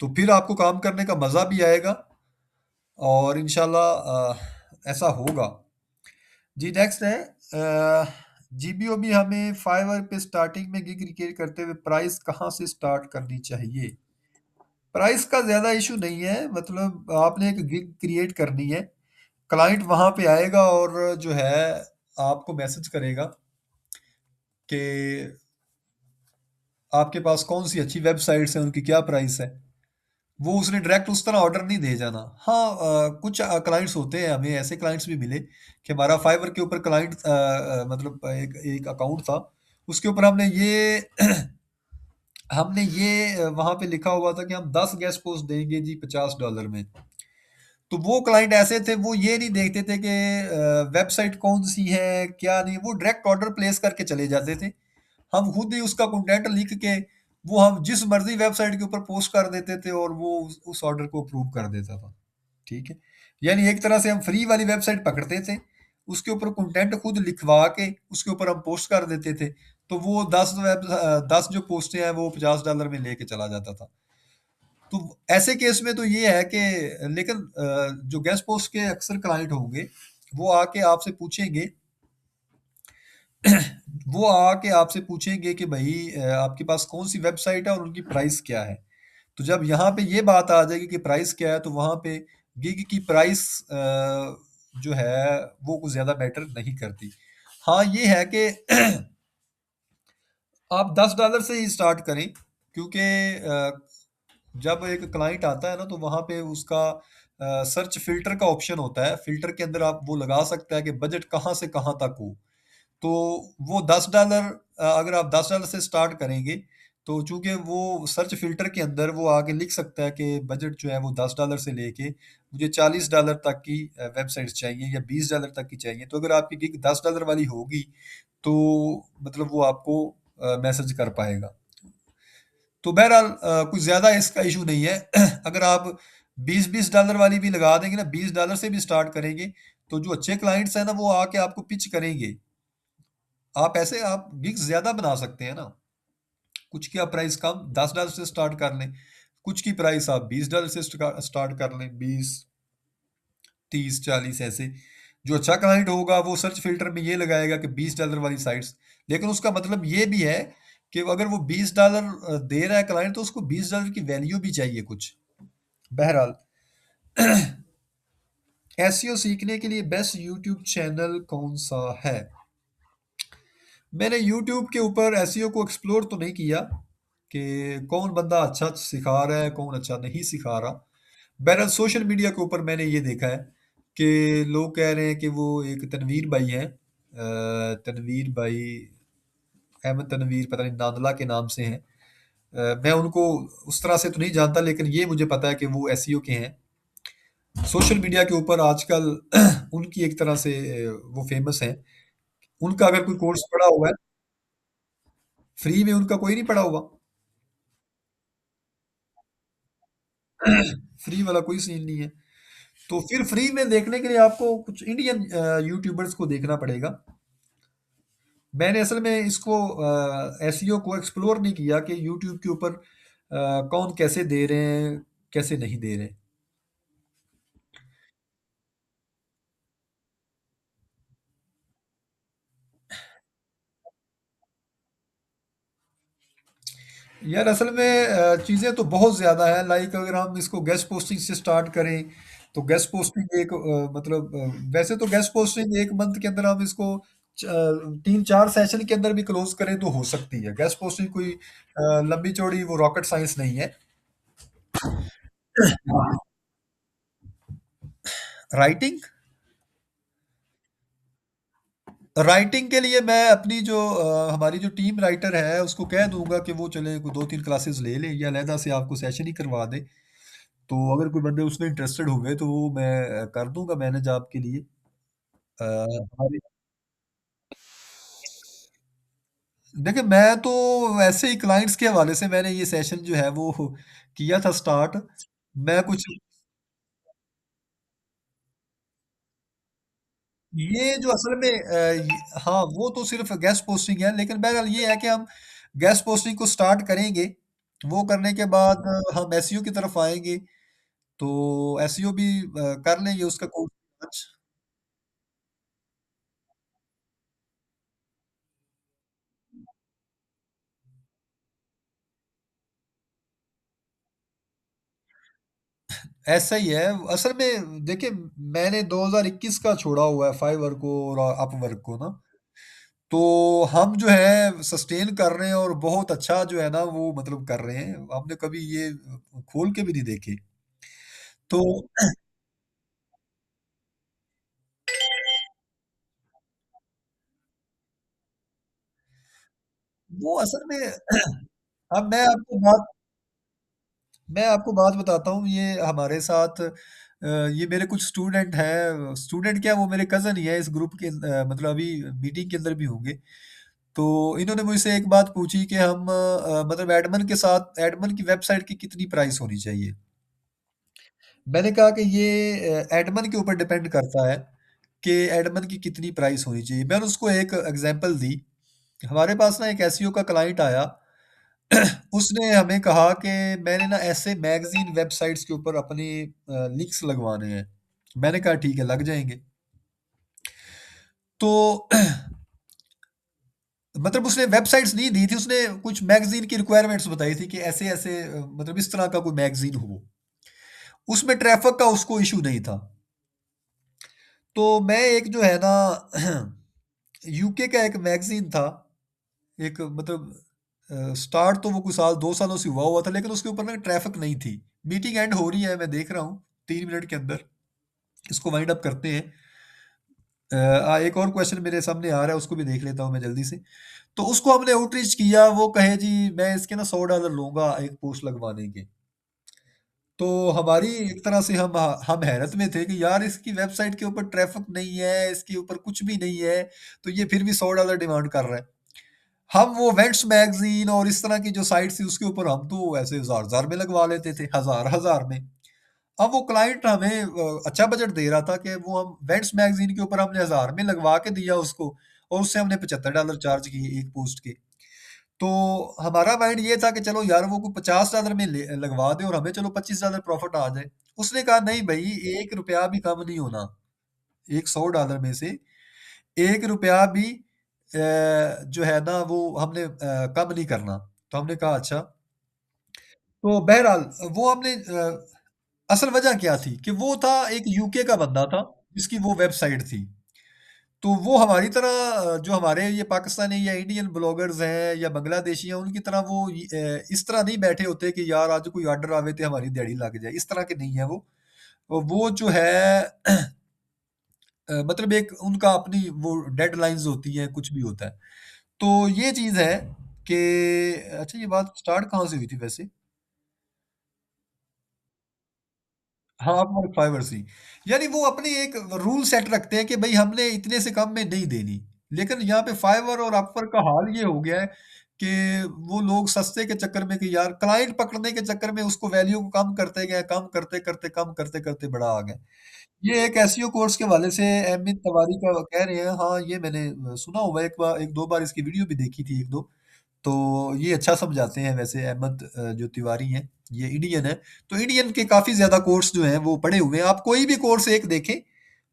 तो फिर आपको काम करने का मज़ा भी आएगा, और इंशाल्लाह ऐसा होगा। जी, नेक्स्ट है जीबीओ भी हमें फाइवर पे स्टार्टिंग में गिग क्रिएट करते हुए प्राइस कहाँ से स्टार्ट करनी चाहिए? प्राइस का ज़्यादा इश्यू नहीं है, मतलब आपने एक गिग क्रिएट करनी है, क्लाइंट वहाँ पे आएगा और जो है आपको मैसेज करेगा कि आपके पास कौन-सी अच्छी वेबसाइट्स हैं, उनकी क्या प्राइस है। वो उसने डायरेक्ट उस तरह ऑर्डर नहीं दे जाना। हाँ, कुछ क्लाइंट्स होते हैं, हमें ऐसे क्लाइंट्स भी मिले कि हमारा फाइवर के ऊपर क्लाइंट मतलब एक एक अकाउंट था, उसके ऊपर हमने ये वहाँ पे लिखा हुआ था कि हम 10 गेस्ट पोस्ट देंगे जी $50 में। तो वो क्लाइंट ऐसे थे, वो ये नहीं देखते थे कि वेबसाइट कौन-सी है, क्या नहीं, वो डायरेक्ट ऑर्डर प्लेस करके चले जाते थे। हम खुद ही उसका कंटेंट लिख के वो हम जिस मर्ज़ी वेबसाइट के ऊपर पोस्ट कर देते थे और वो उस ऑर्डर को अप्रूव कर देता था। ठीक है? यानी एक तरह से हम फ्री वाली वेबसाइट पकड़ते थे, उसके ऊपर कंटेंट खुद लिखवा के उसके ऊपर हम पोस्ट कर देते थे। तो वो 10 जो पोस्टें हैं वो $50 में लेके चला जाता था। तो ऐसे केस में तो ये है कि लेकिन जो गेस्ट पोस्ट के अक्सर क्लाइंट होंगे, वो आके आपसे पूछेंगे वो आके आपसे पूछेंगे कि भई आपके पास कौन-सी वेबसाइट है और उनकी प्राइस क्या है? तो जब यहाँ पे ये बात आ जाएगी कि प्राइस क्या है, तो वहाँ पे गिग की प्राइस जो है वो कुछ ज़्यादा मैटर नहीं करती। हाँ, ये है कि आप $10 से ही स्टार्ट करें, क्योंकि जब एक क्लाइंट आता है ना तो वहाँ पे उसका सर्च फ़िल्टर का ऑप्शन होता है। फ़िल्टर के अंदर आप वो लगा सकता है कि बजट कहाँ से कहाँ तक हो। तो वो $10 अगर आप $10 से स्टार्ट करेंगे, तो चूँकि वो सर्च फ़िल्टर के अंदर वो आगे लिख सकता है कि बजट जो है वो $10 से लेके मुझे $40 तक की वेबसाइट्स चाहिए या $20 तक की चाहिए। तो अगर आपकी गिग $10 वाली होगी, तो मतलब वो आपको मैसेज कर पाएगा। तो बहरहाल कुछ ज़्यादा इसका इश्यू नहीं है। अगर आप $20-20 वाली भी लगा देंगे ना, $20 से भी स्टार्ट करेंगे, तो जो अच्छे क्लाइंट्स हैं ना, वो आके आपको पिच करेंगे। आप गिग्स ज़्यादा बना सकते हैं ना। कुछ की आप प्राइस कम $10 से स्टार्ट कर लें, कुछ की प्राइस आप $20 से स्टार्ट कर लें, 20, 30, 40 ऐसे। जो अच्छा क्लाइंट होगा वो सर्च फ़िल्टर में ये लगाएगा कि $20 वाली साइट्स, लेकिन उसका मतलब ये भी है कि अगर वो $20 दे रहा है क्लाइंट, तो उसको $20 की वैल्यू भी चाहिए कुछ। बहरहाल एसईओ सीखने के लिए बेस्ट यूट्यूब चैनल कौन-सा है? मैंने यूट्यूब के ऊपर एसईओ को एक्सप्लोर तो नहीं किया कि कौन बंदा अच्छा सिखा रहा है, कौन अच्छा नहीं सिखा रहा। बहरहाल सोशल मीडिया के ऊपर मैंने ये देखा है कि लोग कह रहे हैं कि वो एक तनवीर भाई हैं, तनवीर भाई, अहमद तनवीर पता नहीं नादला के नाम से हैं। मैं उनको उस तरह से तो नहीं जानता, लेकिन ये मुझे पता है कि वो एसईओ के हैं। सोशल मीडिया के ऊपर आजकल उनकी एक तरह से वो फ़ेमस हैं। उनका अगर कोई कोर्स पड़ा हुआ है, फ्री में उनका कोई नहीं पड़ा हुआ। फ्री वाला कोई सीन नहीं है। तो फिर फ्री में देखने के लिए आपको कुछ इंडियन यूट्यूबर्स को देखना पड़ेगा। मैंने असल में इसको एसईओ को एक्सप्लोर नहीं किया कि यूट्यूब के ऊपर कौन कैसे दे रहे हैं, कैसे नहीं दे रहे। यार असल में चीज़ें तो बहुत ज़्यादा हैं, लाइक अगर हम इसको गेस्ट पोस्टिंग से स्टार्ट करें, तो गेस्ट पोस्टिंग एक मतलब वैसे तो गेस्ट पोस्टिंग 1 मंथ के अंदर हम इसको 3-4 सेशन के अंदर भी क्लोज़ करें तो हो सकती है। गेस्ट पोस्टिंग कोई लंबी-चौड़ी वो रॉकेट साइंस नहीं है। राइटिंग राइटिंग के लिए मैं अपनी जो हमारी जो टीम राइटर है उसको कह दूंगा कि वो चले कोई 2-3 क्लासेस ले ले या अलहदा से आपको सेशन ही करवा दे। तो अगर कोई बंदे उसमें इंटरेस्टेड हुए तो वो मैं कर दूंगा मैनेज आपके लिए। हमारी देखिए, मैं तो वैसे ही क्लाइंट्स के हवाले से मैंने ये सेशन जो है वो किया था स्टार्ट। मैं कुछ ये जो असल में हाँ, वो तो सिर्फ गेस्ट पोस्टिंग है, लेकिन बहरहाल ये है कि हम गेस्ट पोस्टिंग को स्टार्ट करेंगे। वो करने के बाद हम एसईओ की तरफ आएँगे, तो एसईओ भी कर लेंगे उसका कोर्स। ऐसा ही है असल में। देखिए, मैंने 2021 का छोड़ा हुआ है फाइवर को और अपवर्क को ना। तो हम जो है सस्टेन कर रहे हैं और बहुत अच्छा जो है ना वो मतलब कर रहे हैं। हमने कभी ये खोल के भी नहीं देखे। तो वो असल में अब मैं आपको बात बताता हूँ। ये हमारे साथ ये मेरे कुछ स्टूडेंट हैं, स्टूडेंट क्या, वो मेरे कज़न ही है इस ग्रुप के मतलब अभी मीटिंग के अंदर भी होंगे। तो इन्होंने मुझसे एक बात पूछी कि हम मतलब एडमन की वेबसाइट की कितनी प्राइस होनी चाहिए। मैंने कहा कि ये एडमन के ऊपर डिपेंड करता है कि एडमन की कितनी प्राइस होनी चाहिए। मैंने उसको एक एग्जांपल दी। हमारे पास ना एक एसईओ का क्लाइंट आया। उसने हमें कहा कि मैंने ना ऐसे मैगजीन वेबसाइट्स के ऊपर अपनी लिंक्स लगवाने हैं। मैंने कहा ठीक है, लग जाएंगे। तो मतलब उसने वेबसाइट्स नहीं दी थी, उसने कुछ मैगजीन की रिक्वायरमेंट्स बताई थी कि ऐसे ऐसे मतलब इस तरह का कोई मैगजीन हो। उसमें ट्रैफिक का उसको इशू नहीं था। तो मैं एक जो है ना यूके का एक मैगजीन था। एक मतलब स्टार्ट तो वो कुछ साल 2 सालों से हुआ था, लेकिन उसके ऊपर ना ट्रैफिक नहीं थी। मीटिंग एंड हो रही है, मैं देख रहा हूँ 3 मिनट के अंदर इसको वाइंड अप करते हैं। एक और क्वेश्चन मेरे सामने आ रहा है, उसको भी देख लेता हूँ मैं जल्दी से। तो उसको हमने आउटरीच किया, वो कहे जी मैं इसके ना $100 लूंगा एक पोस्ट लगवाने के। तो हमारी एक तरह से हम हैरत में थे कि यार इसकी वेबसाइट के ऊपर ट्रैफिक नहीं है, इसके ऊपर कुछ भी नहीं है, तो ये फिर भी $100 डिमांड कर रहा है। हम वो वेंट्स मैगजीन और इस तरह की जो साइट थी उसके ऊपर हम तो ऐसे हजार हजार में लगवा लेते थे, हजार हजार में। अब वो क्लाइंट हमें अच्छा बजट दे रहा था कि वो हम वेंट्स मैगजीन के ऊपर हमने हजार में लगवा के दिया उसको, और उससे हमने $75 चार्ज किए एक पोस्ट के। तो हमारा माइंड ये था कि चलो यार वो को $50 में लगवा दे और हमें चलो $25 प्रॉफिट आ जाए। उसने कहा नहीं भाई, 1 रुपया भी कम नहीं होना। एक $100 में से 1 रुपया भी जो है ना वो हमने कम नहीं करना। तो हमने कहा अच्छा। तो बहरहाल वो हमने असल वजह क्या थी कि वो था एक यूके का बंदा था जिसकी वो वेबसाइट थी। तो वो हमारी तरह जो हमारे ये पाकिस्तानी या इंडियन ब्लॉगर्स हैं या बांग्लादेशी हैं उनकी तरह वो इस तरह नहीं बैठे होते कि यार आज कोई ऑर्डर आवे तो हमारी दिहाड़ी लग जाए, इस तरह के नहीं है वो जो है मतलब एक उनका अपनी वो डेडलाइंस होती हैं, कुछ भी होता है। तो ये चीज़ है कि अच्छा, ये बात स्टार्ट कहाँ से हुई थी वैसे? हाँ, अपवर्क फाइवर से। यानी वो अपनी एक रूल सेट रखते हैं कि भई हमने इतने से कम में नहीं देनी। लेकिन यहाँ पे फाइवर और अपवर्क का हाल ये हो गया है कि वो लोग सस्ते के चक्कर में कि यार क्लाइंट पकड़ने के चक्कर में उसको वैल्यू को कम करते गए, कम करते-करते, कम करते-करते बड़ा आ गए। ये एक एसईओ कोर्स के हवाले से अमित तिवारी का कह रहे हैं। हाँ, ये मैंने सुना हुआ है, 1-2 बार इसकी वीडियो भी देखी थी 1-2। तो ये अच्छा समझाते हैं वैसे अहमद जो तिवारी हैं, ये इंडियन है। तो इंडियन के काफ़ी ज़्यादा कोर्स जो हैं वो पढ़े हुए हैं। आप कोई भी कोर्स एक देखें,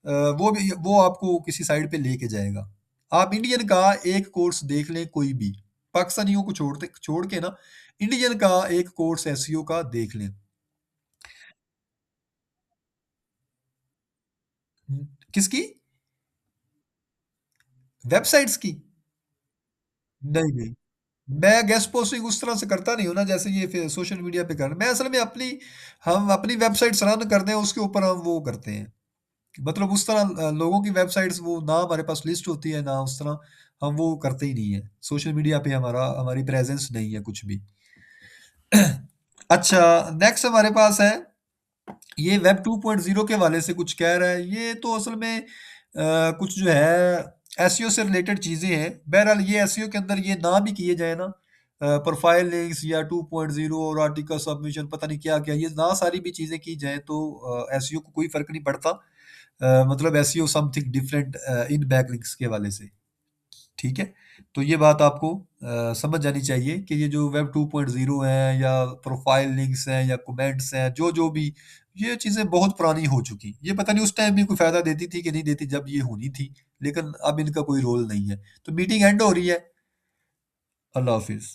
वो आपको किसी साइड पे लेके जाएगा। आप इंडियन का एक कोर्स देख लें कोई भी, पाकिस्तानियों को छोड़ के ना, इंडियन का एक कोर्स एसईओ का देख लें। किसकी? वेबसाइट्स की? नहीं, नहीं। मैं गेस्ट पोस्टिंग उस तरह से करता नहीं हूँ ना जैसे ये सोशल मीडिया पे कर मैं असल में अपनी हम अपनी वेबसाइट्स रन करते हैं, उसके ऊपर हम वो करते हैं। मतलब उस तरह लोगों की वेबसाइट्स वो ना हमारे पास लिस्ट होती है ना उस तरह हम वो करते ही नहीं है। सोशल मीडिया पे हमारी प्रेजेंस नहीं है कुछ भी। अच्छा, नेक्स्ट हमारे पास है ये वेब 2.0 के हवाले से कुछ कह रहा है। ये तो असल में कुछ जो है एसईओ से रिलेटेड चीज़ें हैं। बहरहाल ये एसईओ के अंदर ये ना भी किए जाए ना, प्रोफाइल लिंक्स या 2.0 और आर्टिकल सबमिशन पता नहीं क्या-क्या, ये ना सारी भी चीज़ें की जाएँ तो एसईओ को कोई फ़र्क नहीं पड़ता। मतलब SEO something different in backlinks के हवाले से। ठीक है? तो ये बात आपको समझ जानी चाहिए कि ये जो वेब 2.0 है या प्रोफाइल लिंक्स हैं या कमेंट्स हैं, जो भी, ये चीज़ें बहुत पुरानी हो चुकी। ये पता नहीं उस टाइम भी कोई फ़ायदा देती थी कि नहीं देती जब ये होनी थी, लेकिन अब इनका कोई रोल नहीं है। तो मीटिंग एंड हो रही है। अल्लाह हाफ़िज़।